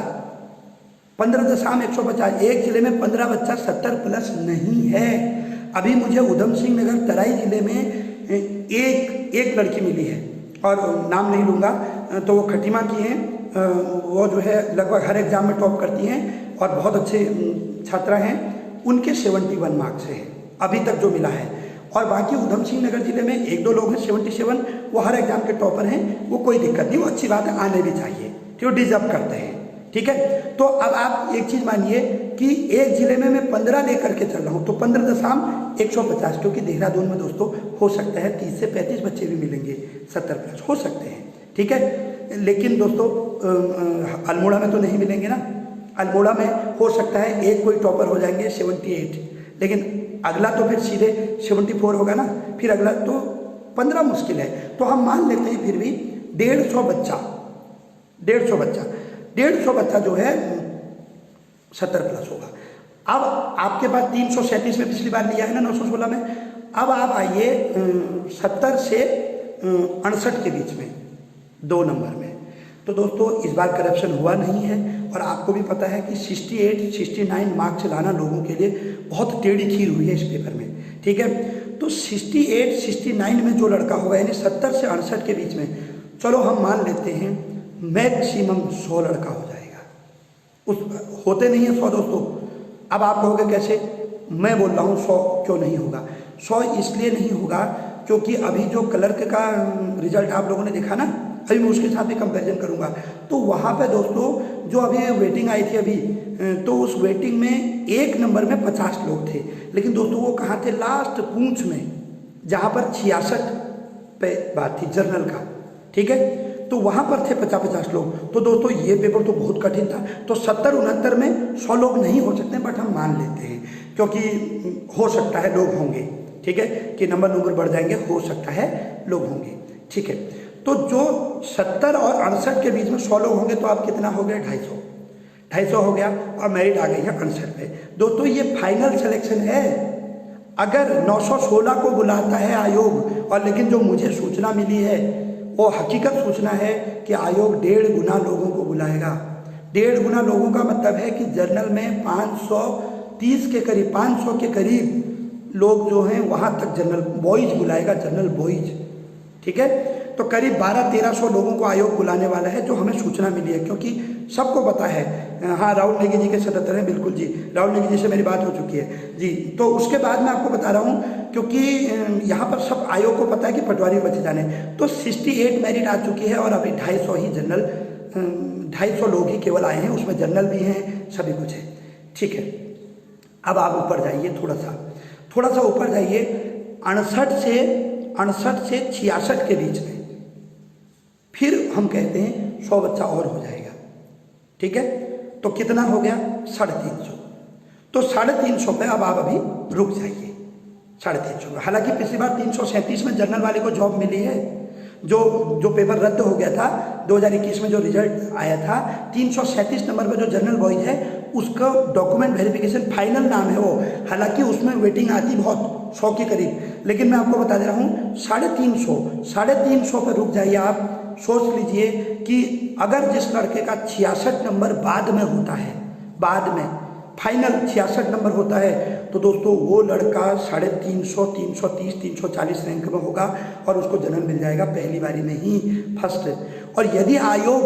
15.150, एक जिले में 15 बच्चा 70 प्लस नहीं है। अभी मुझे उधम सिंह नगर तराई जिले में एक लड़की मिली है और नाम नहीं लूँगा, तो वो खटीमा की हैं, वो जो है लगभग हर एग्जाम में टॉप करती हैं और बहुत अच्छे छात्रा हैं। उनके 71 मार्क्स हैं अभी तक जो मिला है, और बाकी उधम सिंह नगर जिले में 1-2 लोग हैं 77, वो हर एग्जाम के टॉपर हैं, वो कोई दिक्कत नहीं, वो अच्छी बात है, आने भी चाहिए, ठीक है, डिजर्व करते हैं, ठीक है। तो अब आप एक चीज़ मानिए कि एक जिले में मैं 15 लेकर के चल रहा हूँ, तो 15.150, क्योंकि देहरादून में दोस्तों हो सकता है 30 से 35 बच्चे भी मिलेंगे 70 प्लस, हो सकते हैं, ठीक है। लेकिन दोस्तों अल्मोड़ा में तो नहीं मिलेंगे ना, अल्मोड़ा में हो सकता है एक कोई टॉपर हो जाएंगे 78, लेकिन अगला तो फिर सीधे 74 होगा ना, फिर अगला तो 15 मुश्किल है। तो हम मान लेते हैं फिर भी 150 बच्चा जो है 70 प्लस होगा। अब आपके पास 337 में पिछली बार लिया है ना 916 में, अब आप आइए 70 से 68 के बीच में 2 नंबर में। तो दोस्तों इस बार करप्शन हुआ नहीं है, और आपको भी पता है कि 68-69 मार्क्स लाना लोगों के लिए बहुत टेढ़ी खीर हुई है इस पेपर में, ठीक है। तो 68-69 में जो लड़का होगा, यानी 70 से 68 के बीच में, चलो हम मान लेते हैं मैक्सिमम 100 लड़का हो जाएगा। उस होते नहीं है 100 दोस्तों। अब आप कहोगे कैसे, मैं बोल रहा हूँ 100 क्यों नहीं होगा। 100 इसलिए नहीं होगा क्योंकि अभी जो क्लर्क का रिजल्ट आप लोगों ने देखा ना, अभी मैं उसके साथ भी कंपैरिजन करूंगा, तो वहाँ पे दोस्तों जो अभी वेटिंग आई थी अभी, तो उस वेटिंग में 1 नंबर में 50 लोग थे, लेकिन दोस्तों वो कहाँ थे, लास्ट पूंछ में, जहाँ पर 66 पे बात थी जनरल का, ठीक है, तो वहाँ पर थे 50-50 लोग। तो दोस्तों ये पेपर तो बहुत कठिन था। तो 70-69 में 100 लोग नहीं हो सकते, बट हम मान लेते हैं क्योंकि हो सकता है लोग होंगे, ठीक है, कि नंबर बढ़ जाएंगे, हो सकता है लोग होंगे, ठीक है। तो जो 70 और 68 के बीच में 100 लोग होंगे तो आप कितना हो गया, 250 हो गया, और मेरिट आ गई है 68 पे। दोस्तों ये फाइनल सिलेक्शन है। अगर 916 को बुलाता है आयोग, और लेकिन जो मुझे सूचना मिली है वो हकीकत सूचना है कि आयोग 1.5 गुना लोगों को बुलाएगा। 1.5 गुना लोगों का मतलब है कि जनरल में 530 के करीब, 500 के करीब लोग जो हैं वहाँ तक जनरल बॉयज बुलाएगा, जनरल बॉयज, ठीक है। तो करीब 1200-1300 लोगों को आयोग बुलाने वाला है, जो हमें सूचना मिली है, क्योंकि सबको पता है। हाँ, राहुल नेगी जी के 77 हैं, बिल्कुल जी, राहुल नेगी जी से मेरी बात हो चुकी है जी। तो उसके बाद मैं आपको बता रहा हूँ, क्योंकि यहाँ पर सब आयोग को पता है कि पटवारी बच्चे जाने। तो 68 मेरिट आ चुकी है, और अभी 250 ही जनरल, 250 लोग ही केवल आए हैं, उसमें जनरल भी हैं, सभी कुछ है, ठीक है। अब आप ऊपर जाइए, थोड़ा सा ऊपर जाइए, 68 से 66 के बीच में, फिर हम कहते हैं 100 बच्चा और हो जाएगा, ठीक है। तो कितना हो गया, 350। तो 350 पे अब आप अभी रुक जाइए, 350 में। हालांकि पिछली बार 337 में जनरल वाले को जॉब मिली है, जो पेपर रद्द हो गया था 2021 में, जो रिजल्ट आया था 337 नंबर पर जो जनरल बॉयज है उसका डॉक्यूमेंट वेरिफिकेशन फाइनल नाम है वो। हालांकि उसमें वेटिंग आती बहुत 100 के करीब, लेकिन मैं आपको बता दे रहा हूँ 350 पर रुक जाइए आप। सोच लीजिए कि अगर जिस लड़के का 66 नंबर बाद में होता है, बाद में फाइनल 66 नंबर होता है, तो दोस्तों वो लड़का 350, 330, 340 रैंक में होगा और उसको जनरल मिल जाएगा पहली बारी में ही, फर्स्ट। और यदि आयोग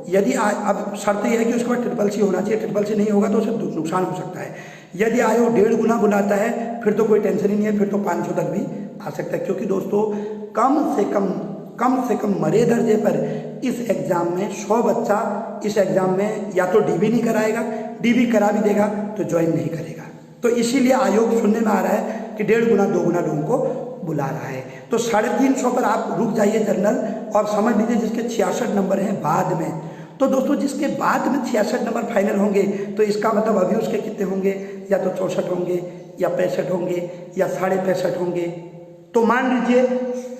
अब शर्त यह है कि उसके बाद CCC होना चाहिए, CCC नहीं होगा तो उसे नुकसान हो सकता है। यदि आयोग 1.5 गुना बुलाता है फिर तो कोई टेंशन ही नहीं है, फिर तो 500 तक भी आ सकता है, क्योंकि दोस्तों कम से कम मरे दर्जे पर इस एग्ज़ाम में 100 बच्चा इस एग्ज़ाम में या तो DB नहीं कराएगा, DB करा भी देगा तो ज्वाइन नहीं करेगा। तो इसीलिए आयोग सुनने में आ रहा है कि 1.5 गुना 2 गुना लोगों को बुला रहा है। तो 350 पर आप रुक जाइए जनरल, और समझ लीजिए जिसके 66 नंबर हैं बाद में। तो दोस्तों जिसके बाद में 66 नंबर फाइनल होंगे, तो इसका मतलब अभी उसके कितने होंगे, या तो 64 होंगे, या 65 होंगे, या 65.5 होंगे। तो मान लीजिए,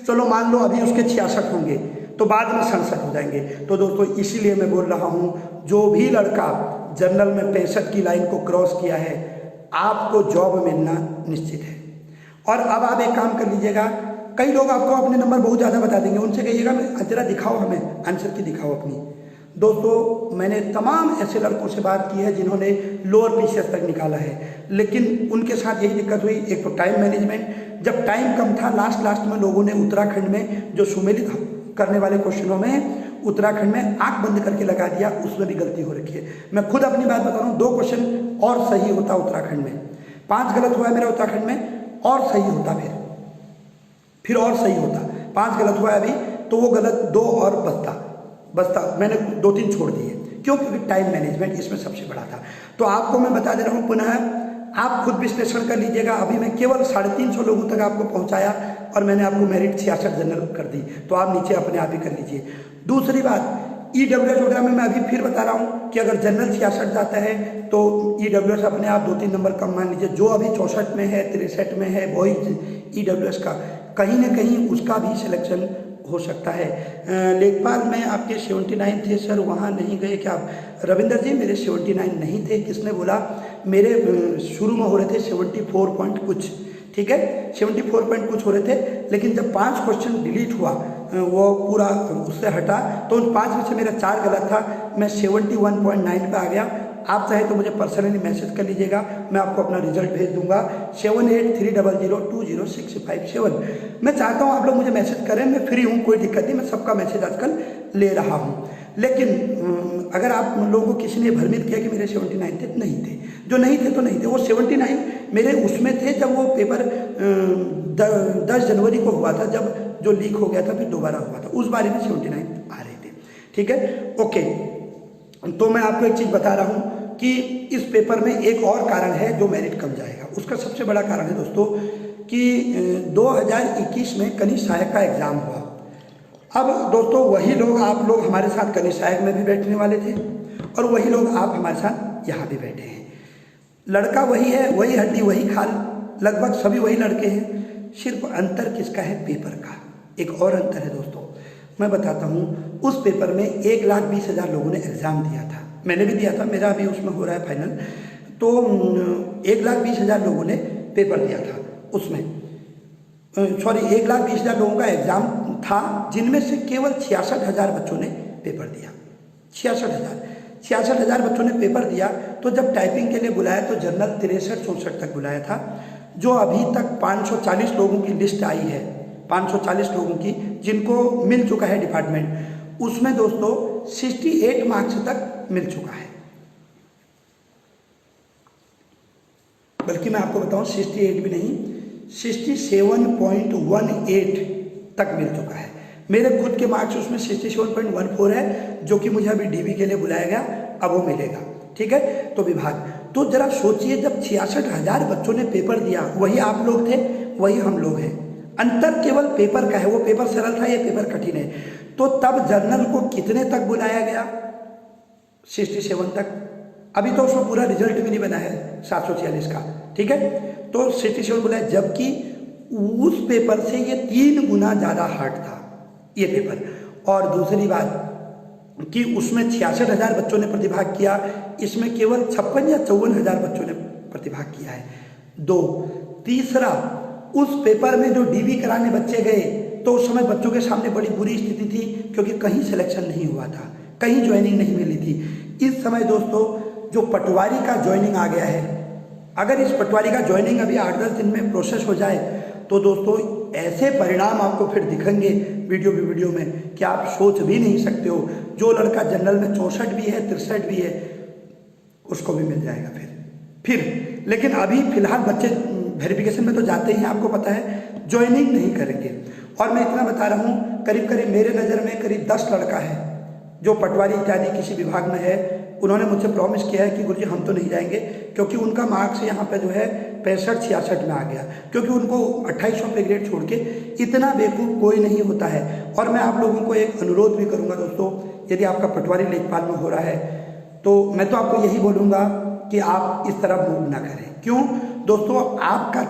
चलो मान लो अभी उसके 66 होंगे, तो बाद में 67 हो जाएंगे। तो दोस्तों इसीलिए मैं बोल रहा हूँ, जो भी लड़का जनरल में 65 की लाइन को क्रॉस किया है, आपको जॉब मिलना निश्चित है। और अब आप एक काम कर लीजिएगा, कई लोग आपको अपने नंबर बहुत ज़्यादा बता देंगे, उनसे कहिएगा जरा दिखाओ, हमें आंसर की दिखाओ अपनी। दोस्तों मैंने तमाम ऐसे लड़कों से बात की है जिन्होंने लोअर पीसीएस तक निकाला है, लेकिन उनके साथ यही दिक्कत हुई। एक तो टाइम मैनेजमेंट, जब टाइम कम था, लास्ट में लोगों ने उत्तराखंड में जो सुमेलित करने वाले क्वेश्चनों में उत्तराखंड में आंख बंद करके लगा दिया, उसमें भी गलती हो रखी है। मैं खुद अपनी बात बता रहा हूँ, 2 क्वेश्चन और सही होता उत्तराखंड में, 5 गलत हुआ है मेरा उत्तराखंड में, और सही होता फिर और सही होता। 5 गलत हुआ है अभी, तो वो गलत 2 और बचता मैंने 2-3 छोड़ दिए। क्यों? क्योंकि टाइम मैनेजमेंट इसमें सबसे बड़ा था। तो आपको मैं बता दे रहा हूँ पुनः, आप खुद विश्लेषण कर लीजिएगा। अभी मैं केवल 350 लोगों तक आपको पहुंचाया और मैंने आपको मेरिट 66 जनरल कर दी, तो आप नीचे अपने आप ही कर लीजिए। दूसरी बात, EWS वगैरह में मैं अभी फिर बता रहा हूँ कि अगर जनरल 66 जाता है तो EWS अपने आप 2-3 नंबर कम मान लीजिए। जो अभी 64 में है, 63 में है, वही EWS का कहीं ना कहीं उसका भी सिलेक्शन हो सकता है। लेखपाल में आपके 79 थे सर, वहाँ नहीं गए क्या आप? रविंदर जी मेरे 79 नहीं थे। किसने बोला? मेरे शुरू में हो रहे थे 74 पॉइंट कुछ, ठीक है, 74 पॉइंट कुछ हो रहे थे, लेकिन जब 5 क्वेश्चन डिलीट हुआ, वो पूरा उससे हटा, तो उन 5 में से मेरा 4 गलत था, मैं 71.9 पे आ गया। आप चाहे तो मुझे पर्सनली मैसेज कर लीजिएगा, मैं आपको अपना रिजल्ट भेज दूंगा 7830020657। मैं चाहता हूं आप लोग मुझे मैसेज करें, मैं फ्री हूं, कोई दिक्कत नहीं, मैं सबका मैसेज आजकल ले रहा हूं। लेकिन अगर आप लोगों को किसी ने भ्रमित किया कि मेरे 79 थे, नहीं थे, जो नहीं थे तो नहीं थे। वो 79 मेरे उसमें थे जब वो पेपर 10 जनवरी को हुआ था, जब जो लीक हो गया था फिर दोबारा हुआ था, उस बारे में 79 आ रहे थे, ठीक है, ओके। तो मैं आपको एक चीज़ बता रहा हूँ कि इस पेपर में एक और कारण है जो मेरिट कम जाएगा। उसका सबसे बड़ा कारण है दोस्तों कि 2021 में कनिष्ठ सहायक का एग्जाम हुआ। अब दोस्तों वही लोग, आप लोग हमारे साथ कनिष्ठ सहायक में भी बैठने वाले थे और वही लोग आप हमारे साथ यहाँ भी बैठे हैं। लड़का वही है, वही हड्डी वही खाल, लगभग सभी वही लड़के हैं, सिर्फ अंतर किसका है? पेपर का। एक और अंतर है दोस्तों, मैं बताता हूँ। उस पेपर में 1,20,000 लोगों ने एग्जाम दिया था, मैंने भी दिया था, मेरा अभी उसमें हो रहा है फाइनल। तो 1,20,000 लोगों ने पेपर दिया था उसमें, सॉरी 1,20,000 लोगों का एग्जाम था, जिनमें से केवल 66,000 बच्चों ने पेपर दिया। 66,000 बच्चों ने पेपर दिया। तो जब टाइपिंग के लिए बुलाया तो जनरल 63-64 तक बुलाया था। जो अभी तक 540 लोगों की लिस्ट आई है, 540 लोगों की जिनको मिल चुका है डिपार्टमेंट, उसमें दोस्तों 68 मार्क्स तक मिल चुका है। बल्कि मैं आपको बताऊं 68 भी नहीं, 67.18 तक मिल चुका है। मेरे खुद के मार्क्स उसमें 67.14 है, जो कि मुझे अभी डीबी के लिए बुलाया गया, अब वो मिलेगा, ठीक है। तो विभाग, तो जरा सोचिए, जब 66,000 बच्चों ने पेपर दिया, वही आप लोग थे, वही हम लोग हैं, अंतर केवल पेपर का है। वो पेपर सरल था, ये पेपर कठिन है। तो तब जर्नल को कितने तक बुलाया गया? 67 तक। अभी तो उसको पूरा रिजल्ट भी नहीं बना है 746 का, ठीक है। तो 67 बुलाया, जबकि उस पेपर से ये 3 गुना ज़्यादा हार्ड था ये पेपर। और दूसरी बात कि उसमें 66,000 बच्चों ने प्रतिभाग किया, इसमें केवल 56 या 54,000 बच्चों ने प्रतिभाग किया है। 2, तीसरा, उस पेपर में जो डीबी कराने बच्चे गए तो उस समय बच्चों के सामने बड़ी बुरी स्थिति थी, क्योंकि कहीं सिलेक्शन नहीं हुआ था, कहीं ज्वाइनिंग नहीं मिली थी। इस समय दोस्तों जो पटवारी का ज्वाइनिंग आ गया है, अगर इस पटवारी का ज्वाइनिंग अभी 8-10 दिन में प्रोसेस हो जाए तो दोस्तों ऐसे परिणाम आपको फिर दिखेंगे वीडियो में कि आप सोच भी नहीं सकते हो। जो लड़का जनरल में 64 भी है, 63 भी है, उसको भी मिल जाएगा फिर। लेकिन अभी फिलहाल बच्चे वेरिफिकेशन में तो जाते ही हैं, आपको पता है, ज्वाइनिंग नहीं करेंगे। और मैं इतना बता रहा हूँ, करीब मेरे नज़र में करीब 10 लड़का है जो पटवारी इत्यादि किसी विभाग में है। उन्होंने मुझसे प्रॉमिस किया है कि गुरुजी हम तो नहीं जाएंगे, क्योंकि उनका मार्क्स यहाँ पे जो है 65-66 में आ गया, क्योंकि उनको 2800 पे ग्रेड छोड़ के इतना बेवकूफ़ कोई नहीं होता है। और मैं आप लोगों को एक अनुरोध भी करूँगा दोस्तों, यदि आपका पटवारी लेखपाल में हो रहा है तो मैं तो आपको यही बोलूँगा कि आप इस तरह मूव ना करें। क्यों दोस्तों? आपका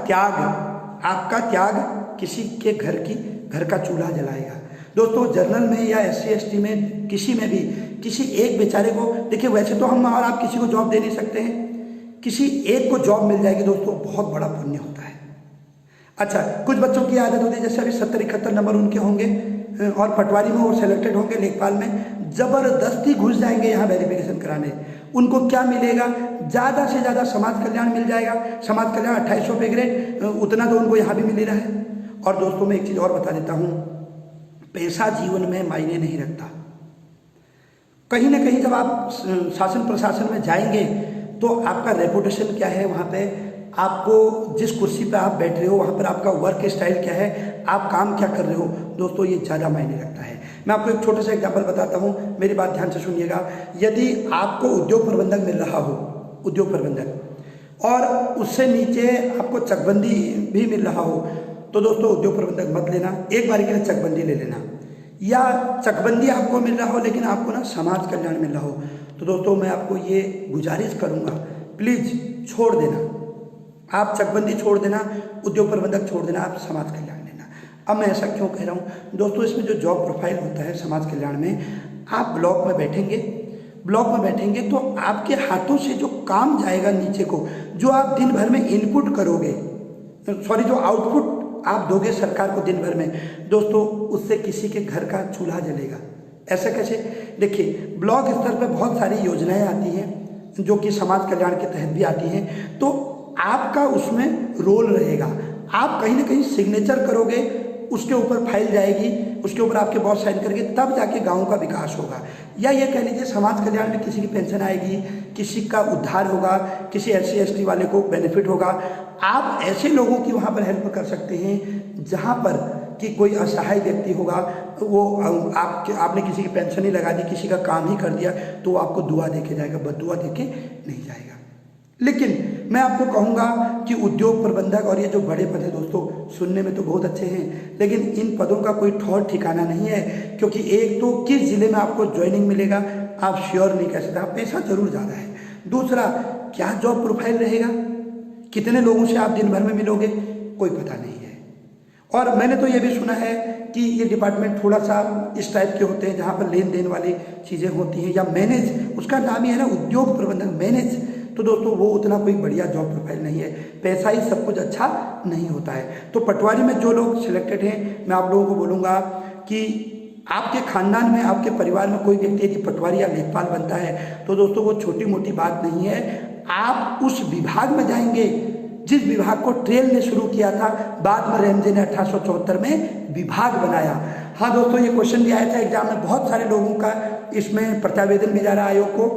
त्याग किसी के घर का चूल्हा जलाएगा। दोस्तों जनरल में या SC ST में किसी में भी किसी एक बेचारे को, देखिए वैसे तो हम और आप किसी को जॉब दे नहीं सकते हैं, किसी एक को जॉब मिल जाएगी दोस्तों, बहुत बड़ा पुण्य होता है। अच्छा, कुछ बच्चों की आदत होती है, जैसे अभी 70-71 नंबर उनके होंगे और पटवारी में वो सेलेक्टेड होंगे, लेखपाल में जबरदस्ती घुस जाएंगे यहाँ वेरिफिकेशन कराने। उनको क्या मिलेगा? ज़्यादा से ज़्यादा समाज कल्याण मिल जाएगा। समाज कल्याण 2800 पे ग्रेड, उतना तो उनको यहाँ भी मिल ही रहा है। और दोस्तों मैं एक चीज़ और बता देता हूँ, पैसा जीवन में मायने नहीं रखता। कहीं ना कहीं जब आप शासन प्रशासन में जाएंगे तो आपका रेपुटेशन क्या है वहाँ पे, आपको जिस कुर्सी पे आप बैठ रहे हो वहाँ पर आपका वर्क स्टाइल क्या है, आप काम क्या कर रहे हो, दोस्तों ये ज़्यादा मायने रखता है। मैं आपको एक छोटा सा एग्जांपल बताता हूँ, मेरी बात ध्यान से सुनिएगा। यदि आपको उद्योग प्रबंधक मिल रहा हो, उद्योग प्रबंधक, और उससे नीचे आपको चकबंदी भी मिल रहा हो, तो दोस्तों उद्योग प्रबंधक मत लेना, एक बार के लिए चकबंदी ले लेना। या चकबंदी आपको मिल रहा हो लेकिन आपको ना समाज कल्याण मिल रहा हो, तो दोस्तों मैं आपको ये गुजारिश करूँगा, प्लीज़ छोड़ देना, आप चकबंदी छोड़ देना, उद्योग प्रबंधक छोड़ देना, आप समाज कल्याण लेना। अब मैं ऐसा क्यों कह रहा हूँ दोस्तों, इसमें जो जॉब प्रोफाइल होता है समाज कल्याण में, आप ब्लॉक में बैठेंगे तो आपके हाथों से जो काम जाएगा नीचे को, जो आप दिन भर में इनपुट करोगे, जो आउटपुट आप दोगे सरकार को दिन भर में, दोस्तों उससे किसी के घर का चूल्हा जलेगा। ऐसा कैसे? देखिए ब्लॉक स्तर पर बहुत सारी योजनाएं आती हैं जो कि समाज कल्याण के तहत भी आती हैं, तो आपका उसमें रोल रहेगा। आप कहीं ना कहीं सिग्नेचर करोगे, उसके ऊपर फाइल जाएगी, उसके ऊपर आपके बॉस साइन करेंगे, तब जाके गांव का विकास होगा। या ये कह लीजिए समाज कल्याण में किसी की पेंशन आएगी, किसी का उद्धार होगा, किसी SC ST वाले को बेनिफिट होगा। आप ऐसे लोगों की वहाँ पर हेल्प कर सकते हैं जहाँ पर कि कोई असहाय व्यक्ति होगा, वो आपने किसी की पेंशन ही लगा दी, किसी का काम ही कर दिया, तो वो आपको दुआ दे के जाएगा, बददुआ दे के नहीं जाएगा। लेकिन मैं आपको कहूँगा कि उद्योग प्रबंधक और ये जो बड़े पद हैं दोस्तों, सुनने में तो बहुत अच्छे हैं, लेकिन इन पदों का कोई ठौर ठिकाना नहीं है। क्योंकि एक तो किस जिले में आपको ज्वाइनिंग मिलेगा आप श्योर नहीं कह सकते, पैसा जरूर ज़्यादा है। दूसरा, क्या जॉब प्रोफाइल रहेगा, कितने लोगों से आप दिन भर में मिलोगे, कोई पता नहीं है। और मैंने तो ये भी सुना है कि ये डिपार्टमेंट थोड़ा सा इस टाइप के होते हैं जहाँ पर लेन देन वाली चीज़ें होती हैं, या मैनेज, उसका नाम ही है ना उद्योग प्रबंधक, मैनेज। तो दोस्तों वो उतना कोई बढ़िया जॉब प्रोफाइल नहीं है, पैसा ही सब कुछ अच्छा नहीं होता है। तो पटवारी में जो लोग सिलेक्टेड हैं, मैं आप लोगों को बोलूँगा कि आपके खानदान में, आपके परिवार में कोई व्यक्ति यदि पटवारी या लेखपाल बनता है तो दोस्तों वो छोटी मोटी बात नहीं है। आप उस विभाग में जाएंगे जिस विभाग को ट्रेल ने शुरू किया था, बाद में रेमजे ने 1874 में विभाग बनाया। हाँ दोस्तों, ये क्वेश्चन भी आया था एग्जाम में, बहुत सारे लोगों का इसमें प्रत्यावेदन भेजा रहा आयोग को।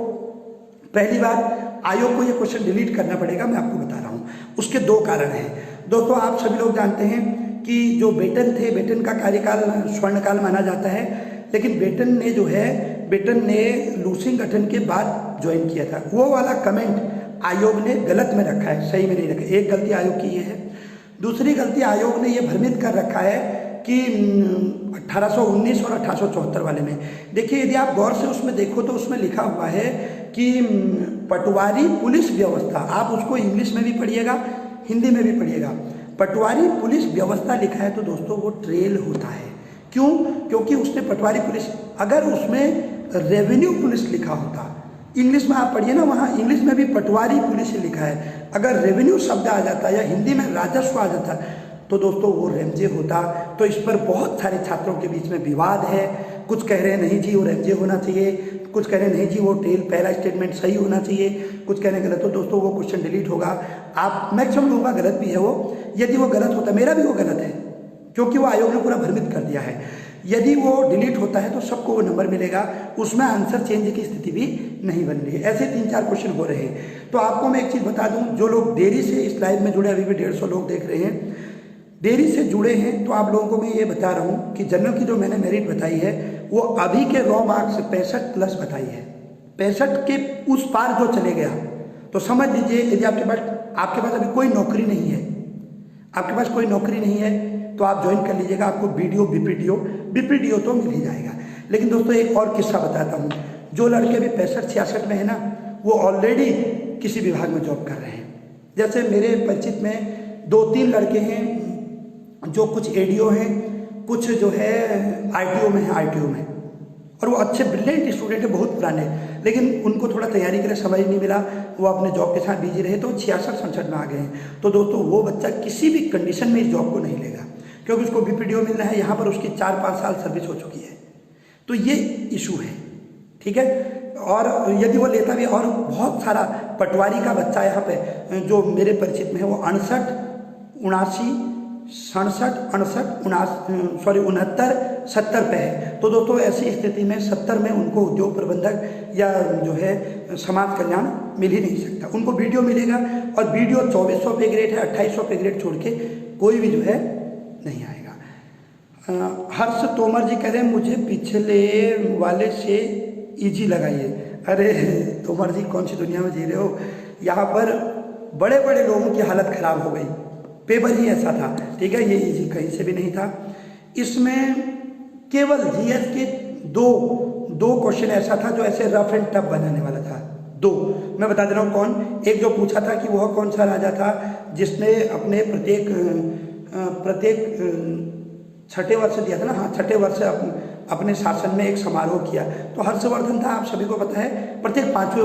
पहली बात, आयोग को ये क्वेश्चन डिलीट करना पड़ेगा, मैं आपको बता रहा हूँ। उसके दो कारण हैं दोस्तों। आप सभी लोग जानते हैं कि जो बेटन थे, बेटन का कार्यकाल स्वर्णकाल माना जाता है, लेकिन बेटन ने लूसिंग गठन के बाद ज्वाइन किया था। वो वाला कमेंट आयोग ने गलत में रखा है, सही में नहीं रखा। एक गलती आयोग की ये है। दूसरी गलती आयोग ने ये भ्रमित कर रखा है कि 1819 और 1874 वाले में, देखिए यदि आप गौर से उसमें देखो तो उसमें लिखा हुआ है कि पटवारी पुलिस व्यवस्था, आप उसको इंग्लिश में भी पढ़िएगा, हिंदी में भी पढ़िएगा, पटवारी पुलिस व्यवस्था लिखा है, तो दोस्तों वो ट्रेल होता है। क्यों? क्योंकि उसने पटवारी पुलिस, अगर उसमें रेवेन्यू पुलिस लिखा होता, इंग्लिश में आप पढ़िए ना, वहाँ इंग्लिश में भी पटवारी पुलिस लिखा है, अगर रेवेन्यू शब्द आ जाता या हिंदी में राजस्व आ जाता तो दोस्तों वो रेमजे होता। तो इस पर बहुत सारे छात्रों के बीच में विवाद है। कुछ कह रहे हैं नहीं जी वो रेमजे होना चाहिए, कुछ कह रहे हैं नहीं जी वो टेल पहला स्टेटमेंट सही होना चाहिए, कुछ कहने गलत हो। दोस्तों वो क्वेश्चन डिलीट होगा। आप मैक्सिमम लोगों का गलत भी है वो, यदि वो गलत होता, मेरा भी वो गलत है क्योंकि वो आयोग ने पूरा भ्रमित कर दिया है। यदि वो डिलीट होता है तो सबको वो नंबर मिलेगा, उसमें आंसर चेंज की स्थिति भी नहीं बन रही है। ऐसे 3-4 क्वेश्चन हो रहे हैं। तो आपको मैं एक चीज़ बता दूं, जो लोग देरी से इस लाइव में जुड़े, अभी भी 150 लोग देख रहे हैं, देरी से जुड़े हैं, तो आप लोगों को मैं ये बता रहा हूँ कि जनरल की जो मैंने मेरिट बताई है वो अभी के रॉ मार्क्स 65+ बताई है। 65 के उस पार जो चले गया तो समझ लीजिए यदि आपके पास अभी कोई नौकरी नहीं है, आपके पास कोई नौकरी नहीं है तो आप ज्वाइन कर लीजिएगा, आपको BDO BPDO तो मिल ही जाएगा। लेकिन दोस्तों एक और किस्सा बताता हूँ, जो लड़के भी 65-66 में है ना, वो ऑलरेडी किसी विभाग में जॉब कर रहे हैं। जैसे मेरे परिचित में 2-3 लड़के हैं जो कुछ ADO हैं, कुछ जो है आरटीओ में है, आरटीओ में, और वो अच्छे ब्रिलियंट स्टूडेंट है, बहुत पुराने, लेकिन उनको थोड़ा तैयारी के लिए समय नहीं मिला, वो अपने जॉब के साथ बिजी रहे, तो 66-67 में आ गए हैं। तो दोस्तों वो बच्चा किसी भी कंडीशन में इस जॉब को नहीं लेगा, क्योंकि उसको बीपीडीओ मिलना है, यहाँ पर उसकी 4-5 साल सर्विस हो चुकी है। तो ये इशू है, ठीक है। और यदि वो लेता भी, और बहुत सारा पटवारी का बच्चा यहाँ पे जो मेरे परिचित में है, वो 69, 70 पे है। तो दोस्तों ऐसी स्थिति में 70 में उनको उद्योग प्रबंधक या जो है समाज कल्याण मिल ही नहीं सकता। उनको बीडीओ मिलेगा, और बीडीओ 2400 पे ग्रेड है, 2800 पे ग्रेड छोड़ के कोई भी जो है नहीं आएगा। हर्ष तोमर जी कह रहे हैं मुझे पिछले वाले से इजी लगाइए। अरे तोमर जी कौन सी दुनिया में जी रहे हो, यहाँ पर बड़े बड़े लोगों की हालत खराब हो गई, पेपर ही ऐसा था, ठीक है, ये इजी कहीं से भी नहीं था। इसमें केवल जीएस के दो क्वेश्चन ऐसा था जो ऐसे रफ एंड टफ बनाने वाला था। 2 मैं बता दे रहा हूँ कौन। एक जो पूछा था कि वह कौन सा राजा था जिसने अपने प्रत्येक 6ठे वर्ष दिया था ना, हाँ 6ठे वर्ष अपने शासन में एक समारोह किया, तो हर्षवर्धन था, आप सभी को पता है। प्रत्येक 5वें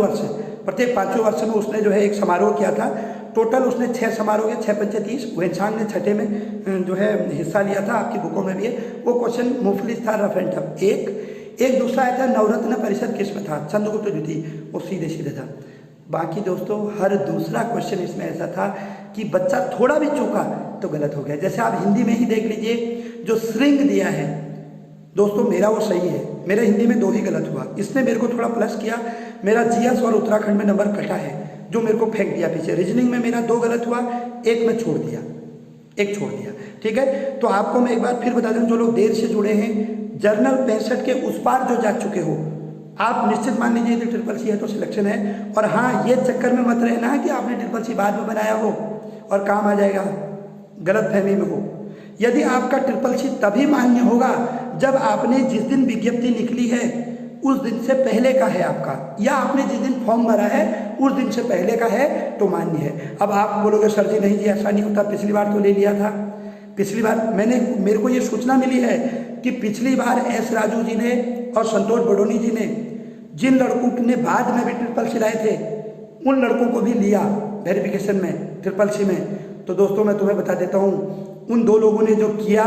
वर्ष में उसने जो है एक समारोह किया था। टोटल उसने 6 समारोह किया, 6 पंचे 30। वेनसांग ने 6ठे में जो है हिस्सा लिया था, आपकी बुकों में भी है। वो क्वेश्चन मुफलिस था, रफ एंड टफ। एक दूसरा आया था नवरत्न परिषद किसमें था, चंद्रगुप्त द्वितीय, वो सीधे सीधे था। बाकी दोस्तों हर दूसरा क्वेश्चन इसमें ऐसा था कि बच्चा थोड़ा भी चूका तो गलत हो गया। जैसे आप हिंदी में ही देख लीजिए, जो श्रृंग दिया है दोस्तों मेरा वो सही है, मेरा हिंदी में 2 ही गलत हुआ, इसने मेरे को थोड़ा प्लस किया। मेरा जीएस और उत्तराखंड में नंबर कटा है, जो मेरे को फेंक दिया पीछे। रीजनिंग में मेरा 2 गलत हुआ, एक में छोड़ दिया, ठीक है। तो आपको मैं एक बार फिर बता दूं, जो लोग देर से जुड़े हैं, जर्नल 65 के उस पार जो जा चुके हो, आप निश्चित मान लीजिए यदि ट्रिपल सी है तो सिलेक्शन है। और हाँ, ये चक्कर में मत रहना है कि आपने ट्रिपल सी बाद में बनाया हो और काम आ जाएगा, गलत फहमी में हो। यदि आपका ट्रिपल सी तभी मान्य होगा जब आपने जिस दिन विज्ञप्ति निकली है उस दिन से पहले का है आपका, या आपने जिस दिन फॉर्म भरा है उस दिन से पहले का है तो मान्य है। अब आप बोलोगे सर जी नहीं जी ऐसा नहीं होता, पिछली बार तो ले लिया था। पिछली बार मेरे को ये सूचना मिली है कि पिछली बार एस राजू जी ने और संतोष बडोनी जी ने जिन लड़कों ने बाद में भी ट्रिपल सी लाए थे, उन लड़कों को भी लिया वेरिफिकेशन में, ट्रिपल सी में। तो दोस्तों मैं तुम्हें बता देता हूँ, उन 2 लोगों ने जो किया,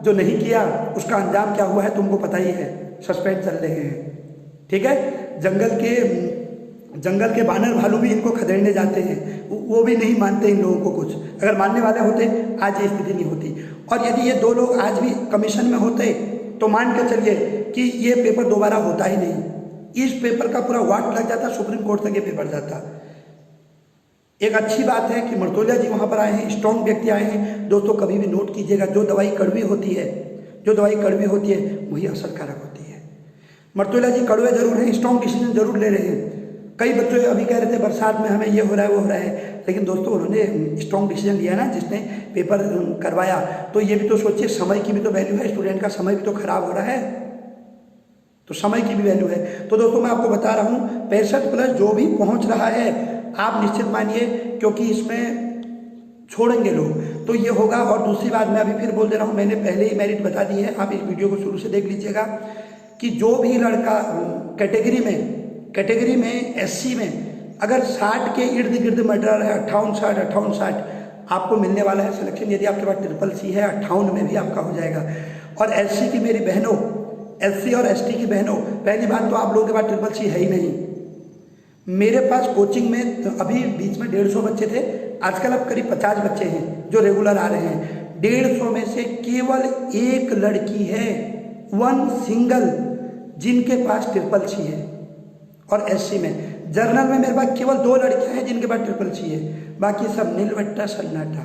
जो नहीं किया, उसका अंजाम क्या हुआ है तुमको पता ही है। सस्पेंड चल रहे हैं, ठीक है। जंगल के बानर भालू भी इनको खदेड़ने जाते हैं, वो भी नहीं मानते इन लोगों को कुछ। अगर मानने वाले होते आज ये स्थिति नहीं होती। और यदि ये 2 लोग आज भी कमीशन में होते तो मान के चलिए कि ये पेपर दोबारा होता ही नहीं, इस पेपर का पूरा वाट लग जाता, सुप्रीम कोर्ट तक ये पेपर जाता। एक अच्छी बात है कि मर्तोलिया जी वहाँ पर आए हैं, स्ट्रॉन्ग व्यक्ति आए हैं। दोस्तों कभी भी नोट कीजिएगा, जो दवाई कड़वी होती है वही असरकारक होती है। मर्तोलिया जी कड़वे जरूर हैं, स्ट्रॉन्ग डिसीजन जरूर ले रहे हैं। कई बच्चे अभी कह रहे थे बरसात में हमें ये हो रहा है वो हो रहा है, लेकिन दोस्तों उन्होंने स्ट्रॉन्ग डिसीजन लिया ना, जिसने पेपर करवाया। तो ये भी तो सोचिए, समय की भी तो वैल्यू है, स्टूडेंट का समय भी तो खराब हो रहा है, तो समय की भी वैल्यू है। तो दोस्तों मैं आपको बता रहा हूँ 65+ जो भी पहुँच रहा है आप निश्चित मानिए, क्योंकि इसमें छोड़ेंगे लोग तो ये होगा। और दूसरी बात मैं अभी फिर बोल दे रहा हूँ, मैंने पहले ही मेरिट बता दी है, आप इस वीडियो को शुरू से देख लीजिएगा कि जो भी लड़का कैटेगरी में एससी में अगर 60 के इर्द गिर्द मर्डर है, 58-60 आपको मिलने वाला है सिलेक्शन। यदि आपके पास ट्रिपल सी है 58 में भी आपका हो जाएगा। और एससी की मेरी बहनों, एससी और एसटी की बहनों, पहली बात तो आप लोगों के पास ट्रिपल सी है ही नहीं। मेरे पास कोचिंग में तो अभी बीच में 150 बच्चे थे, आजकल अब करीब 50 बच्चे हैं जो रेगुलर आ रहे हैं। 150 में से केवल 1 लड़की है, 1 सिंगल, जिनके पास ट्रिपल सी है। और एससी में जर्नल में मेरे पास केवल 2 लड़कियां हैं जिनके पास ट्रिपल सी है, बाकी सब नीलवट्टा सन्नाटा।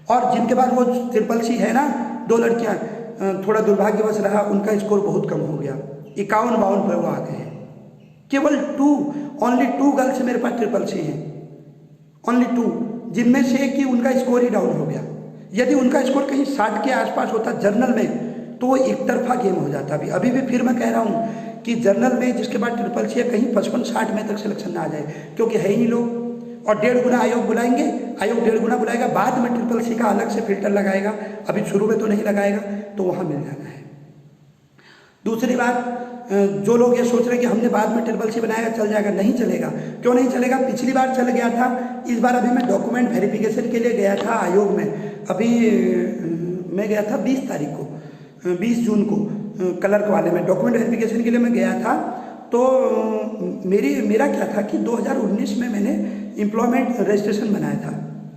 और जिनके पास वो ट्रिपल सी है ना, 2 लड़कियां, थोड़ा दुर्भाग्यवश रहा, उनका स्कोर बहुत कम हो गया, 51-52 पर वो आ गए हैं। केवल ओनली 2 गर्ल्स मेरे पास ट्रिपल सी हैं, ओनली 2, जिनमें से कि उनका स्कोर ही डाउन हो गया। यदि उनका स्कोर कहीं 60 के आसपास होता जर्नल में तो वो एक तरफा गेम हो जाता। अभी भी फिर मैं कह रहा हूँ कि जर्नल में जिसके बाद ट्रिपल सी है कहीं 55-60 में तक सिलेक्शन ना आ जाए, क्योंकि है ही नहीं लोग। और 1.5 गुना आयोग बुलाएंगे, आयोग 1.5 गुना बुलाएगा, बाद में ट्रिपल सी का अलग से फिल्टर लगाएगा, अभी शुरू में तो नहीं लगाएगा। तो वहाँ मिल जाना है। दूसरी बात, जो लोग ये सोच रहे हैं कि हमने बाद में ट्रिपल सी बनाएगा चल जाएगा, नहीं चलेगा। क्यों नहीं चलेगा? पिछली बार चल गया था, इस बार अभी मैं डॉक्यूमेंट वेरिफिकेशन के लिए गया था आयोग में। अभी मैं गया था 20 तारीख को, 20 जून को क्लर्क वाले में डॉक्यूमेंट वेरिफिकेशन के लिए मैं गया था। तो मेरा क्या था कि 2019 में मैंने एम्प्लॉयमेंट रजिस्ट्रेशन बनाया था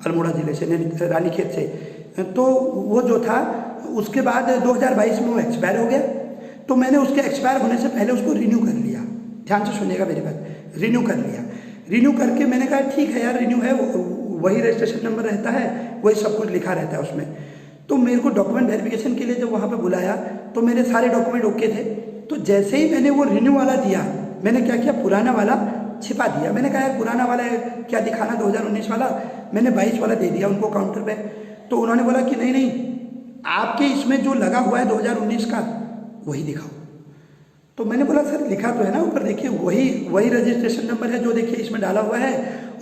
अल्मोड़ा ज़िले से, रानीखेत से। तो वो जो था उसके बाद 2022 में वो एक्सपायर हो गया। तो मैंने उसके एक्सपायर होने से पहले उसको रिन्यू कर लिया। ध्यान से सुनिएगा मेरी बात, रिन्यू कर लिया। रिन्यू करके मैंने कहा ठीक है यार, रिन्यू है, वही रजिस्ट्रेशन नंबर रहता है, वही सब कुछ लिखा रहता है उसमें। तो मेरे को डॉक्यूमेंट वेरिफिकेशन के लिए जब वहाँ पे बुलाया तो मेरे सारे डॉक्यूमेंट ओके थे। तो जैसे ही मैंने वो रिन्यू वाला दिया, मैंने क्या किया, पुराना वाला छिपा दिया। मैंने कहा यार पुराना वाला क्या दिखाना 2019 वाला, मैंने 22 वाला दे दिया उनको काउंटर पे। तो उन्होंने बोला कि नहीं आपके इसमें जो लगा हुआ है 2019 का वही दिखाओ। तो मैंने बोला सर लिखा तो है ना ऊपर, देखिए वही रजिस्ट्रेशन नंबर है जो देखिए इसमें डाला हुआ है,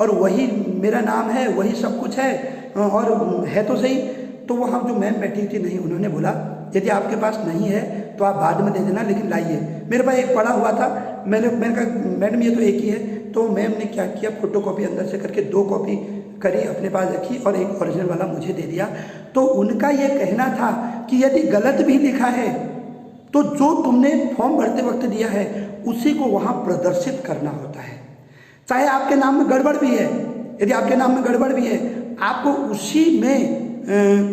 और वही मेरा नाम है, वही सब कुछ है, और है तो सही। तो वहाँ जो मैम बैठी थी, नहीं, उन्होंने बोला यदि आपके पास नहीं है तो आप बाद में दे देना, लेकिन लाइए। मेरे पास एक पड़ा हुआ था, मैंने कहा मैडम ये तो एक ही है। तो मैम ने क्या किया, फोटोकॉपी अंदर से करके 2 कॉपी करी, अपने पास रखी, और एक ओरिजिनल वाला मुझे दे दिया। तो उनका ये कहना था कि यदि गलत भी लिखा है तो जो तुमने फॉर्म भरते वक्त दिया है उसी को वहाँ प्रदर्शित करना होता है। चाहे आपके नाम में गड़बड़ भी है, यदि आपके नाम में गड़बड़ भी है, आपको उसी में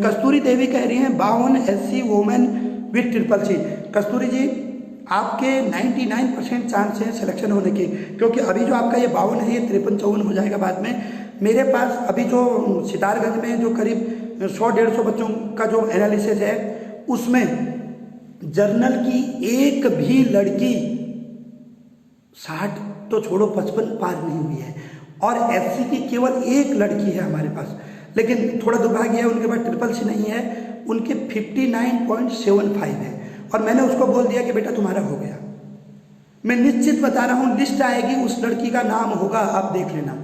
कस्तूरी देवी कह रही हैं 52 SC women with triple C. Kasturi ji आपके 99% चांस है सिलेक्शन होने के, क्योंकि अभी जो आपका ये 52 है ये 53-54 हो जाएगा बाद में। मेरे पास अभी जो सितारगंज में जो करीब 100-150 बच्चों का जो एनालिसिस है उसमें जर्नल की एक भी लड़की 60 तो छोड़ो 55 पार नहीं हुई है, और SC की केवल एक लड़की है हमारे पास। लेकिन थोड़ा दुर्भाग्य है उनके पास ट्रिपल सी नहीं है, उनके 59.75 है, और मैंने उसको बोल दिया कि बेटा तुम्हारा हो गया। मैं निश्चित बता रहा हूँ, लिस्ट आएगी, उस लड़की का नाम होगा, आप देख लेना।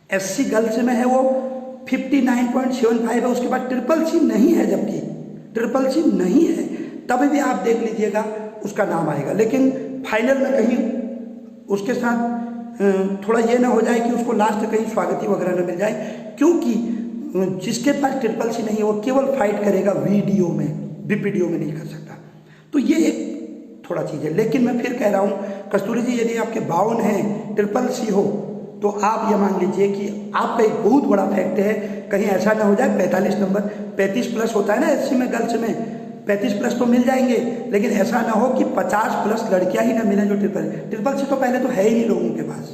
SC गर्ल्स में है वो 59.75 है, उसके बाद ट्रिपल सी नहीं है, जबकि ट्रिपल सी नहीं है तभी भी आप देख लीजिएगा उसका नाम आएगा। लेकिन फाइनल में कहीं उसके साथ थोड़ा ये ना हो जाए कि उसको लास्ट कहीं स्वागती वगैरह ना मिल जाए, क्योंकि जिसके पास ट्रिपल सी नहीं है वो केवल फाइट करेगा वीडियो में, BPDO में नहीं कर सकता। तो ये एक थोड़ा चीज़ है। लेकिन मैं फिर कह रहा हूँ कस्तूरी जी, यदि आपके 52 हैं, ट्रिपल सी हो, तो आप ये मान लीजिए कि आपका एक बहुत बड़ा फैक्ट है। कहीं ऐसा ना हो जाए 45 नंबर, 35 प्लस होता है ना SC में, गर्ल्स में 35 प्लस तो मिल जाएंगे, लेकिन ऐसा ना हो कि 50 प्लस लड़कियां ही ना मिलें जो ट्रिपल सी तो पहले तो है ही नहीं लोगों के पास।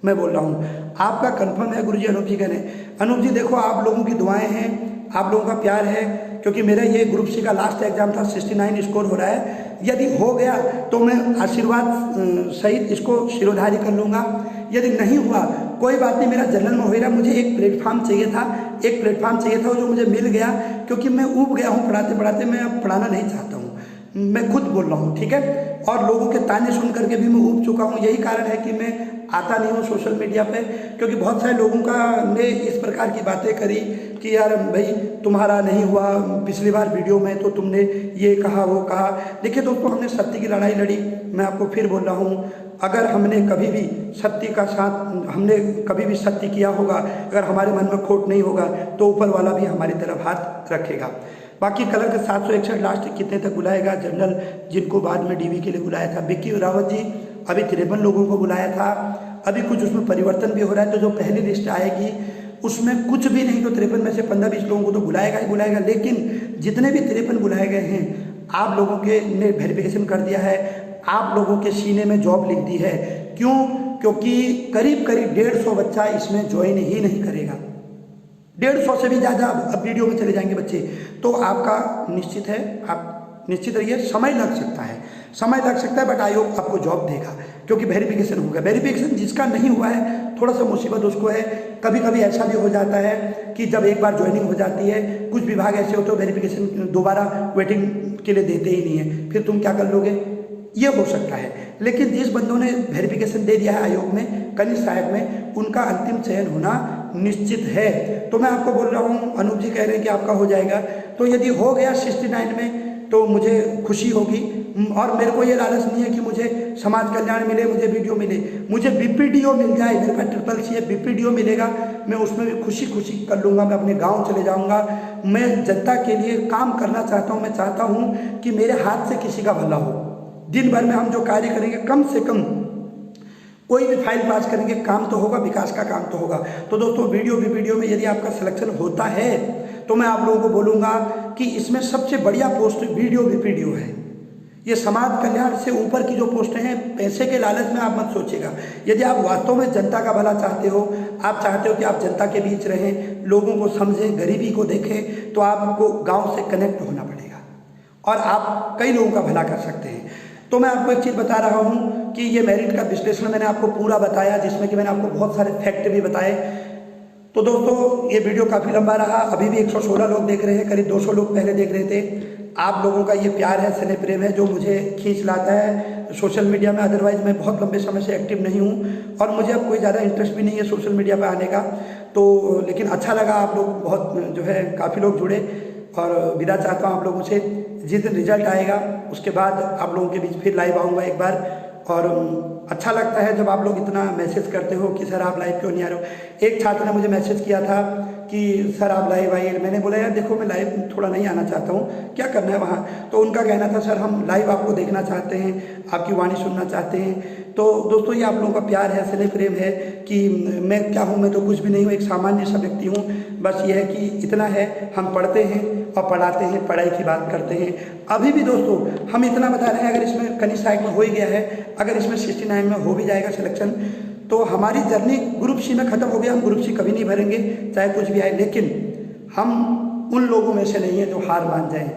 मैं बोल रहा हूँ आपका कंफर्म है। गुरुजी अनूप जी कह रहे हैं, अनूप जी देखो आप लोगों की दुआएं हैं, आप लोगों का प्यार है, क्योंकि मेरा ये ग्रुप सी का लास्ट एग्जाम था, 69 स्कोर हो रहा है। यदि हो गया तो मैं आशीर्वाद सहित इसको शिरोधारी कर लूँगा। यदि नहीं हुआ कोई बात नहीं, मेरा जनरल में हो रहा, मुझे एक प्लेटफॉर्म चाहिए था, एक प्लेटफॉर्म चाहिए था जो मुझे मिल गया, क्योंकि मैं ऊब गया हूँ पढ़ाते पढ़ाते, मैं अब पढ़ाना नहीं चाहता हूँ, मैं खुद बोल रहा हूँ, ठीक है। और लोगों के ताने सुन करके भी मैं ऊब चुका हूँ। यही कारण है कि मैं आता नहीं हूँ सोशल मीडिया पे, क्योंकि बहुत सारे लोगों का ने इस प्रकार की बातें करी कि यार भाई तुम्हारा नहीं हुआ, पिछली बार वीडियो में तो तुमने ये कहा वो कहा। देखिए दोस्तों, हमने सत्य की लड़ाई लड़ी। मैं आपको फिर बोल रहा हूँ, अगर हमने कभी भी सत्य का साथ, हमने कभी भी सत्य किया होगा, अगर हमारे मन में खोट नहीं होगा तो ऊपर वाला भी हमारी तरफ हाथ रखेगा। बाकी कलर के 761 लास्ट कितने तक बुलाएगा जनरल, जिनको बाद में DV के लिए बुलाया था विक्की रावत जी, अभी 53 लोगों को बुलाया था। अभी कुछ उसमें परिवर्तन भी हो रहा है, तो जो पहली लिस्ट आएगी उसमें कुछ भी नहीं तो 53 में से 15-20 लोगों को तो बुलाएगा ही बुलाएगा। लेकिन जितने भी 53 बुलाए गए हैं, आप लोगों के ने वेरिफिकेशन कर दिया है, आप लोगों के सीने में जॉब लिख दी है। क्यों? क्योंकि करीब 150 बच्चा इसमें ज्वाइन ही नहीं करेगा, 150 से भी ज़्यादा अब वीडियो में चले जाएंगे बच्चे। तो आपका निश्चित है, आप निश्चित रहिए, समय लग सकता है, समय लग सकता है, बट आयोग आपको जॉब देगा, क्योंकि वेरिफिकेशन होगा। वेरिफिकेशन जिसका नहीं हुआ है थोड़ा सा मुसीबत उसको है। कभी कभी ऐसा भी हो जाता है कि जब एक बार ज्वाइनिंग हो जाती है, कुछ विभाग ऐसे होते हैं वेरिफिकेशन दोबारा वेटिंग के लिए देते ही नहीं है, फिर तुम क्या कर लोगे, ये हो सकता है। लेकिन जिस बंदों ने वेरिफिकेशन दे दिया है आयोग में, कनिष्ठ सहायक में, उनका अंतिम चयन होना निश्चित है। तो मैं आपको बोल रहा हूँ, अनूप जी कह रहे हैं कि आपका हो जाएगा, तो यदि हो गया 69 में तो मुझे खुशी होगी। और मेरे को ये लालच नहीं है कि मुझे समाज कल्याण मिले, मुझे वीडियो मिले, मुझे बीपीडीओ मिल जाए, मेरे पास CCC बीपीडीओ मिलेगा, मैं उसमें भी खुशी खुशी कर लूँगा। मैं अपने गांव चले जाऊँगा। मैं जनता के लिए काम करना चाहता हूँ। मैं चाहता हूँ कि मेरे हाथ से किसी का भला हो। दिन भर में हम जो कार्य करेंगे, कम से कम कोई भी फाइल पास करेंगे, काम तो होगा, विकास का काम तो होगा। तो दोस्तों, वीडियो में यदि आपका सिलेक्शन होता है तो मैं आप लोगों को बोलूँगा कि इसमें सबसे बढ़िया पोस्ट वीडियो बीपीडीओ है। ये समाज कल्याण से ऊपर की जो पोस्टें हैं, पैसे के लालच में आप मत सोचिएगा। यदि आप वास्तव में जनता का भला चाहते हो, आप चाहते हो कि आप जनता के बीच रहें, लोगों को समझें, गरीबी को देखें, तो आपको गांव से कनेक्ट होना पड़ेगा और आप कई लोगों का भला कर सकते हैं। तो मैं आपको एक चीज़ बता रहा हूँ कि ये मेरिट का विश्लेषण मैंने आपको पूरा बताया, जिसमें कि मैंने आपको बहुत सारे फैक्ट भी बताए। तो दोस्तों, ये वीडियो काफ़ी लंबा रहा। अभी भी 116 लोग देख रहे हैं, करीब 200 लोग पहले देख रहे थे। आप लोगों का ये प्यार है, स्नेह प्रेम है, जो मुझे खींच लाता है सोशल मीडिया में। अदरवाइज मैं बहुत लंबे समय से एक्टिव नहीं हूँ और मुझे अब कोई ज़्यादा इंटरेस्ट भी नहीं है सोशल मीडिया पर आने का। तो लेकिन अच्छा लगा, आप लोग बहुत जो है काफ़ी लोग जुड़े, और विदा चाहता हूँ आप लोगों से। जिस दिन रिजल्ट आएगा उसके बाद आप लोगों के बीच फिर लाइव आऊँगा एक बार। और अच्छा लगता है जब आप लोग इतना मैसेज करते हो कि सर आप लाइव क्यों नहीं आ रहे हो। एक छात्र ने मुझे मैसेज किया था कि सर आप लाइव आइए। मैंने बोला यार देखो, मैं लाइव थोड़ा नहीं आना चाहता हूँ, क्या करना है वहाँ। तो उनका कहना था सर हम लाइव आपको देखना चाहते हैं, आपकी वाणी सुनना चाहते हैं। तो दोस्तों, ये आप लोगों का प्यार है, स्नेह प्रेम है कि मैं क्या हूँ, मैं तो कुछ भी नहीं हूँ, एक सामान्य सा व्यक्ति हूँ। बस ये है कि इतना है, हम पढ़ते हैं और पढ़ाते हैं, पढ़ाई की बात करते हैं। अभी भी दोस्तों हम इतना बता रहे हैं, अगर इसमें कनिष्ठ में हो ही गया है, अगर इसमें 69 में हो भी जाएगा सिलेक्शन, तो हमारी जर्नी ग्रुप सी में ख़त्म हो गया। हम ग्रुप सी कभी नहीं भरेंगे, चाहे कुछ भी आए। लेकिन हम उन लोगों में से नहीं है जो हार मान जाएं।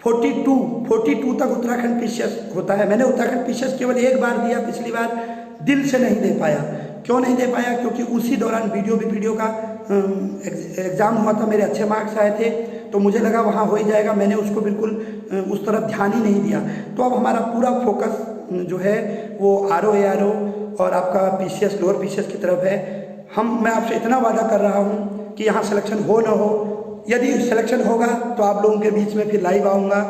42 तक उत्तराखंड पीसीएस होता है। मैंने उत्तराखंड पीसीएस केवल एक बार दिया, पिछली बार दिल से नहीं दे पाया। क्यों नहीं दे पाया? क्योंकि उसी दौरान वीडियो का एग्ज़ाम हुआ था, मेरे अच्छे मार्क्स आए थे, तो मुझे लगा वहाँ हो ही जाएगा। मैंने उसको बिल्कुल उस तरफ ध्यान ही नहीं दिया। तो अब हमारा पूरा फोकस जो है वो RO और आपका पीसीएस, लोअर पीसीएस की तरफ है। मैं आपसे इतना वादा कर रहा हूँ कि यहाँ सिलेक्शन हो ना हो, यदि सिलेक्शन होगा तो आप लोगों के बीच में फिर लाइव आऊँगा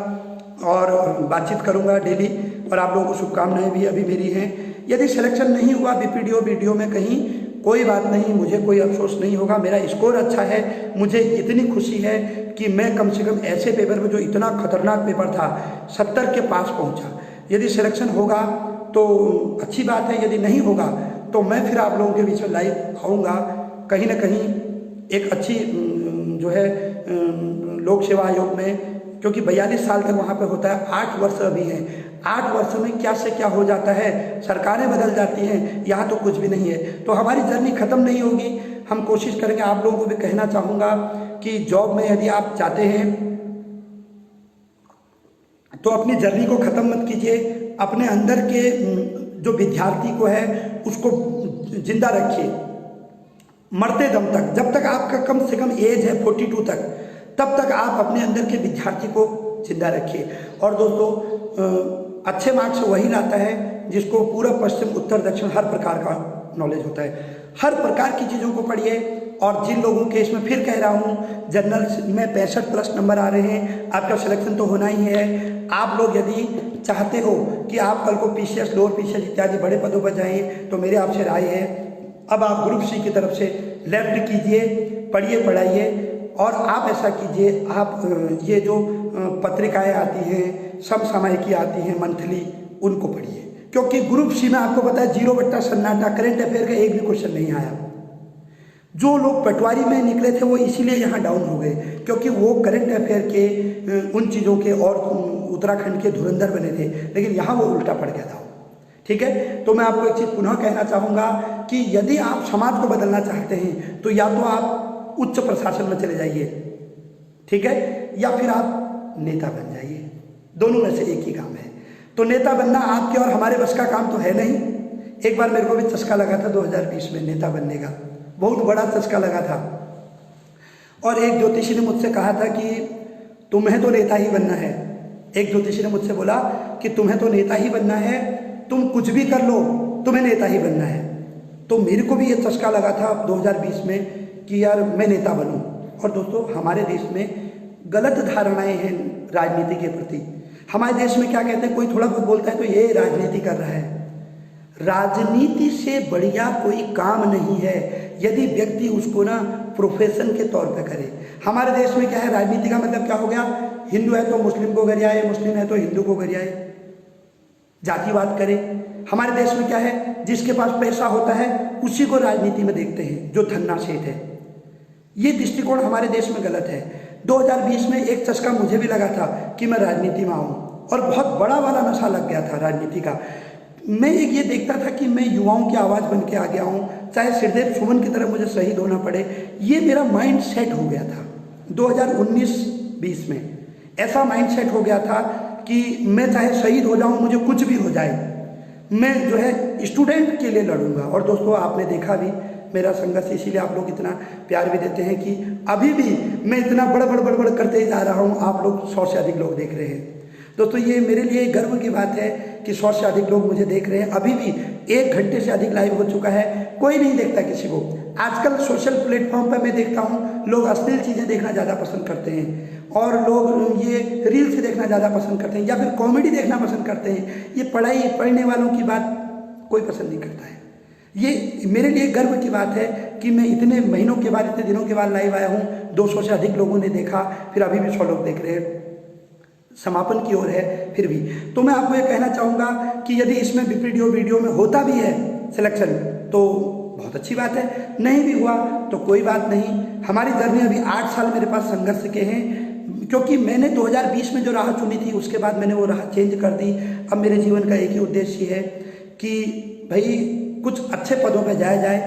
और बातचीत करूँगा डेली, और आप लोगों को शुभकामनाएं भी अभी मेरी हैं। यदि सिलेक्शन नहीं हुआ वीडियो में कहीं, कोई बात नहीं, मुझे कोई अफसोस नहीं होगा। मेरा स्कोर अच्छा है, मुझे इतनी खुशी है कि मैं कम से कम ऐसे पेपर में, जो इतना खतरनाक पेपर था, 70 के पास पहुँचा। यदि सिलेक्शन होगा तो अच्छी बात है, यदि नहीं होगा तो मैं फिर आप लोगों के बीच में लाइव आऊँगा। कहीं ना कहीं एक अच्छी जो है लोक सेवा आयोग में, क्योंकि 42 साल तक वहाँ पे होता है, 8 वर्ष अभी हैं। 8 वर्ष में क्या से क्या हो जाता है, सरकारें बदल जाती हैं, यहाँ तो कुछ भी नहीं है। तो हमारी जर्नी ख़त्म नहीं होगी, हम कोशिश करेंगे। आप लोगों को भी कहना चाहूँगा कि जॉब में यदि आप चाहते हैं तो अपनी जर्नी को ख़त्म मत कीजिए। अपने अंदर के जो विद्यार्थी को है उसको जिंदा रखिए मरते दम तक। जब तक आपका कम से कम एज है 42 तक, तब तक आप अपने अंदर के विद्यार्थी को जिंदा रखिए। और दोस्तों, अच्छे मार्क्स वही लाता है जिसको पूर्व पश्चिम उत्तर दक्षिण हर प्रकार का नॉलेज होता है। हर प्रकार की चीज़ों को पढ़िए। और जिन लोगों के, इसमें फिर कह रहा हूँ, जनरल में 65+ नंबर आ रहे हैं, आपका सिलेक्शन तो होना ही है। आप लोग यदि चाहते हो कि आप कल को पीसीएस, लोअर पीसीएस इत्यादि बड़े पदों पर जाइए, तो मेरे आपसे राय है, अब आप ग्रुप सी की तरफ से लेफ्ट कीजिए, पढ़िए, पढ़ाइए। और आप ऐसा कीजिए, आप ये जो पत्रिकाएं आती हैं, समसामयिकी आती हैं मंथली, उनको पढ़िए। क्योंकि ग्रुप सी में आपको पता है 0 सन्नाटा, करंट अफेयर का एक भी क्वेश्चन नहीं आया। जो लोग पटवारी में निकले थे वो इसीलिए यहाँ डाउन हो गए, क्योंकि वो करंट अफेयर के उन चीज़ों के और उत्तराखंड के धुरंधर बने थे, लेकिन यहाँ वो उल्टा पड़ गया था। ठीक है, तो मैं आपको एक चीज़ पुनः कहना चाहूँगा कि यदि आप समाज को बदलना चाहते हैं तो या तो आप उच्च प्रशासन में चले जाइए, ठीक है, या फिर आप नेता बन जाइए। दोनों में से एक ही काम है। तो नेता बनना आपके और हमारे बस का काम तो है नहीं। एक बार मेरे को भी चस्का लगा था 2020 में नेता बनने का, बहुत बड़ा चस्का लगा था। और एक ज्योतिषी ने मुझसे कहा था कि तुम्हें तो नेता ही बनना है। एक ज्योतिषी ने मुझसे बोला कि तुम्हें तो नेता ही बनना है, तुम कुछ भी कर लो, तुम्हें नेता ही बनना है। तो मेरे को भी ये चस्का लगा था 2020 में कि यार मैं नेता बनूं। और दोस्तों हमारे देश में गलत धारणाएं हैं राजनीति के प्रति। हमारे देश में क्या कहते हैं, कोई थोड़ा बहुत बोलता है तो ये राजनीति कर रहा है। राजनीति से बढ़िया कोई काम नहीं है यदि व्यक्ति उसको ना प्रोफेशन के तौर पे करे। हमारे देश में क्या है, राजनीति का मतलब क्या हो गया, हिंदू है तो मुस्लिम को गरियाए, मुस्लिम है तो हिंदू को गरियाए, जातिवाद करे। हमारे देश में क्या है, जिसके पास पैसा होता है उसी को राजनीति में देखते हैं, जो धन्ना सेठ है। ये दृष्टिकोण हमारे देश में गलत है। 2020 में एक चस्का मुझे भी लगा था कि मैं राजनीति में आऊँ, और बहुत बड़ा वाला नशा लग गया था राजनीति का। मैं एक ये देखता था कि मैं युवाओं की आवाज़ बन के आ गया हूँ, चाहे श्रीदेव सुमन की तरह मुझे शहीद होना पड़े। ये मेरा माइंड सेट हो गया था 2019-20 में। ऐसा माइंड सेट हो गया था कि मैं चाहे शहीद हो जाऊँ, मुझे कुछ भी हो जाए, मैं जो है स्टूडेंट के लिए लड़ूंगा। और दोस्तों आपने देखा भी मेरा संघर्ष, इसीलिए आप लोग इतना प्यार भी देते हैं कि अभी भी मैं इतना बड़ करते जा रहा हूँ। आप लोग 100 से अधिक लोग देख रहे हैं। दोस्तों ये मेरे लिए गर्व की बात है कि 100 से अधिक लोग मुझे देख रहे हैं। अभी भी 1 घंटे से अधिक लाइव हो चुका है, कोई नहीं देखता किसी को। आजकल सोशल प्लेटफॉर्म पर मैं देखता हूँ लोग अश्लील चीज़ें देखना ज़्यादा पसंद करते हैं, और लोग ये रील्स देखना ज़्यादा पसंद करते हैं, या फिर कॉमेडी देखना पसंद करते हैं। ये पढ़ने वालों की बात कोई पसंद नहीं करता है। ये मेरे लिए गर्व की बात है कि मैं इतने महीनों के बाद, इतने दिनों के बाद लाइव आया हूँ। 200 से अधिक लोगों ने देखा, फिर अभी भी 100 लोग देख रहे हैं, समापन की ओर है फिर भी। तो मैं आपको ये कहना चाहूँगा कि यदि इसमें वीडियो में होता भी है सिलेक्शन तो बहुत अच्छी बात है, नहीं भी हुआ तो कोई बात नहीं। हमारी जर्नी अभी 8 साल मेरे पास संघर्ष के हैं, क्योंकि मैंने 2020 में जो राह चुनी थी उसके बाद मैंने वो राह चेंज कर दी। अब मेरे जीवन का एक ही उद्देश्य है कि भाई कुछ अच्छे पदों पर जाया जाए,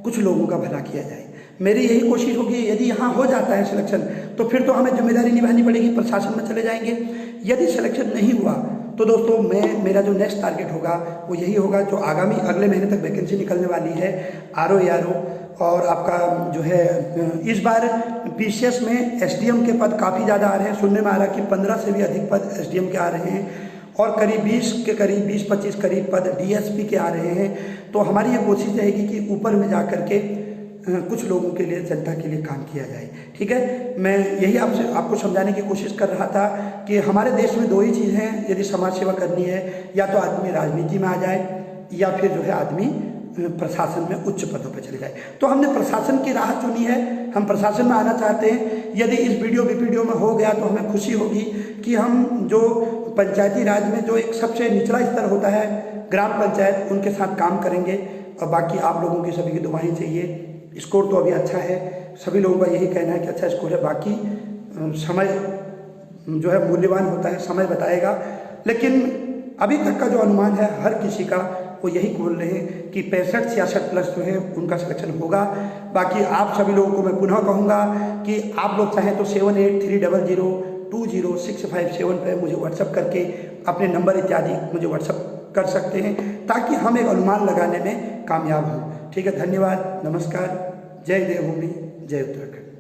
कुछ लोगों का भला किया जाए। मेरी यही कोशिश होगी, यदि यहाँ हो जाता है सिलेक्शन तो फिर तो हमें जिम्मेदारी निभानी पड़ेगी, प्रशासन में चले जाएंगे। यदि सिलेक्शन नहीं हुआ तो दोस्तों मेरा जो नेक्स्ट टारगेट होगा वो यही होगा, जो अगले महीने तक वैकेंसी निकलने वाली है RO ARO। और आपका जो है इस बार PCS में SDM के पद काफ़ी ज़्यादा आ रहे हैं। सुनने में आ रहा है कि 15 से भी अधिक पद SDM के आ रहे हैं, और करीब 20-25 करीब पद DSP के आ रहे हैं। तो हमारी ये कोशिश रहेगी कि ऊपर में जा कर के कुछ लोगों के लिए, जनता के लिए काम किया जाए। ठीक है, मैं यही आपको समझाने की कोशिश कर रहा था कि हमारे देश में 2 ही चीज़ हैं यदि समाज सेवा करनी है, या तो आदमी राजनीति में आ जाए, या फिर जो है आदमी प्रशासन में उच्च पदों पर चले जाए। तो हमने प्रशासन की राह चुनी है, हम प्रशासन में आना चाहते हैं। यदि इस वीडियो में हो गया तो हमें खुशी होगी कि हम जो पंचायती राज में जो एक सबसे निचला स्तर होता है ग्राम पंचायत, उनके साथ काम करेंगे। और बाकी आप लोगों की सभी की दुआएं चाहिए। स्कोर तो अभी अच्छा है, सभी लोगों का यही कहना है कि अच्छा स्कोर है। बाकी समय जो है मूल्यवान होता है, समय बताएगा। लेकिन अभी तक का जो अनुमान है हर किसी का, वो यही बोल रहे हैं कि 65-66 प्लस जो है उनका सिलेक्शन होगा। बाकी आप सभी लोगों को मैं पुनः कहूँगा कि आप लोग चाहें तो 7830020657 पर मुझे व्हाट्सअप करके अपने नंबर इत्यादि मुझे व्हाट्सअप कर सकते हैं, ताकि हम एक अनुमान लगाने में कामयाब हों। ठीक है, धन्यवाद, नमस्कार, जय देवभूमि, जय उत्तराखंड।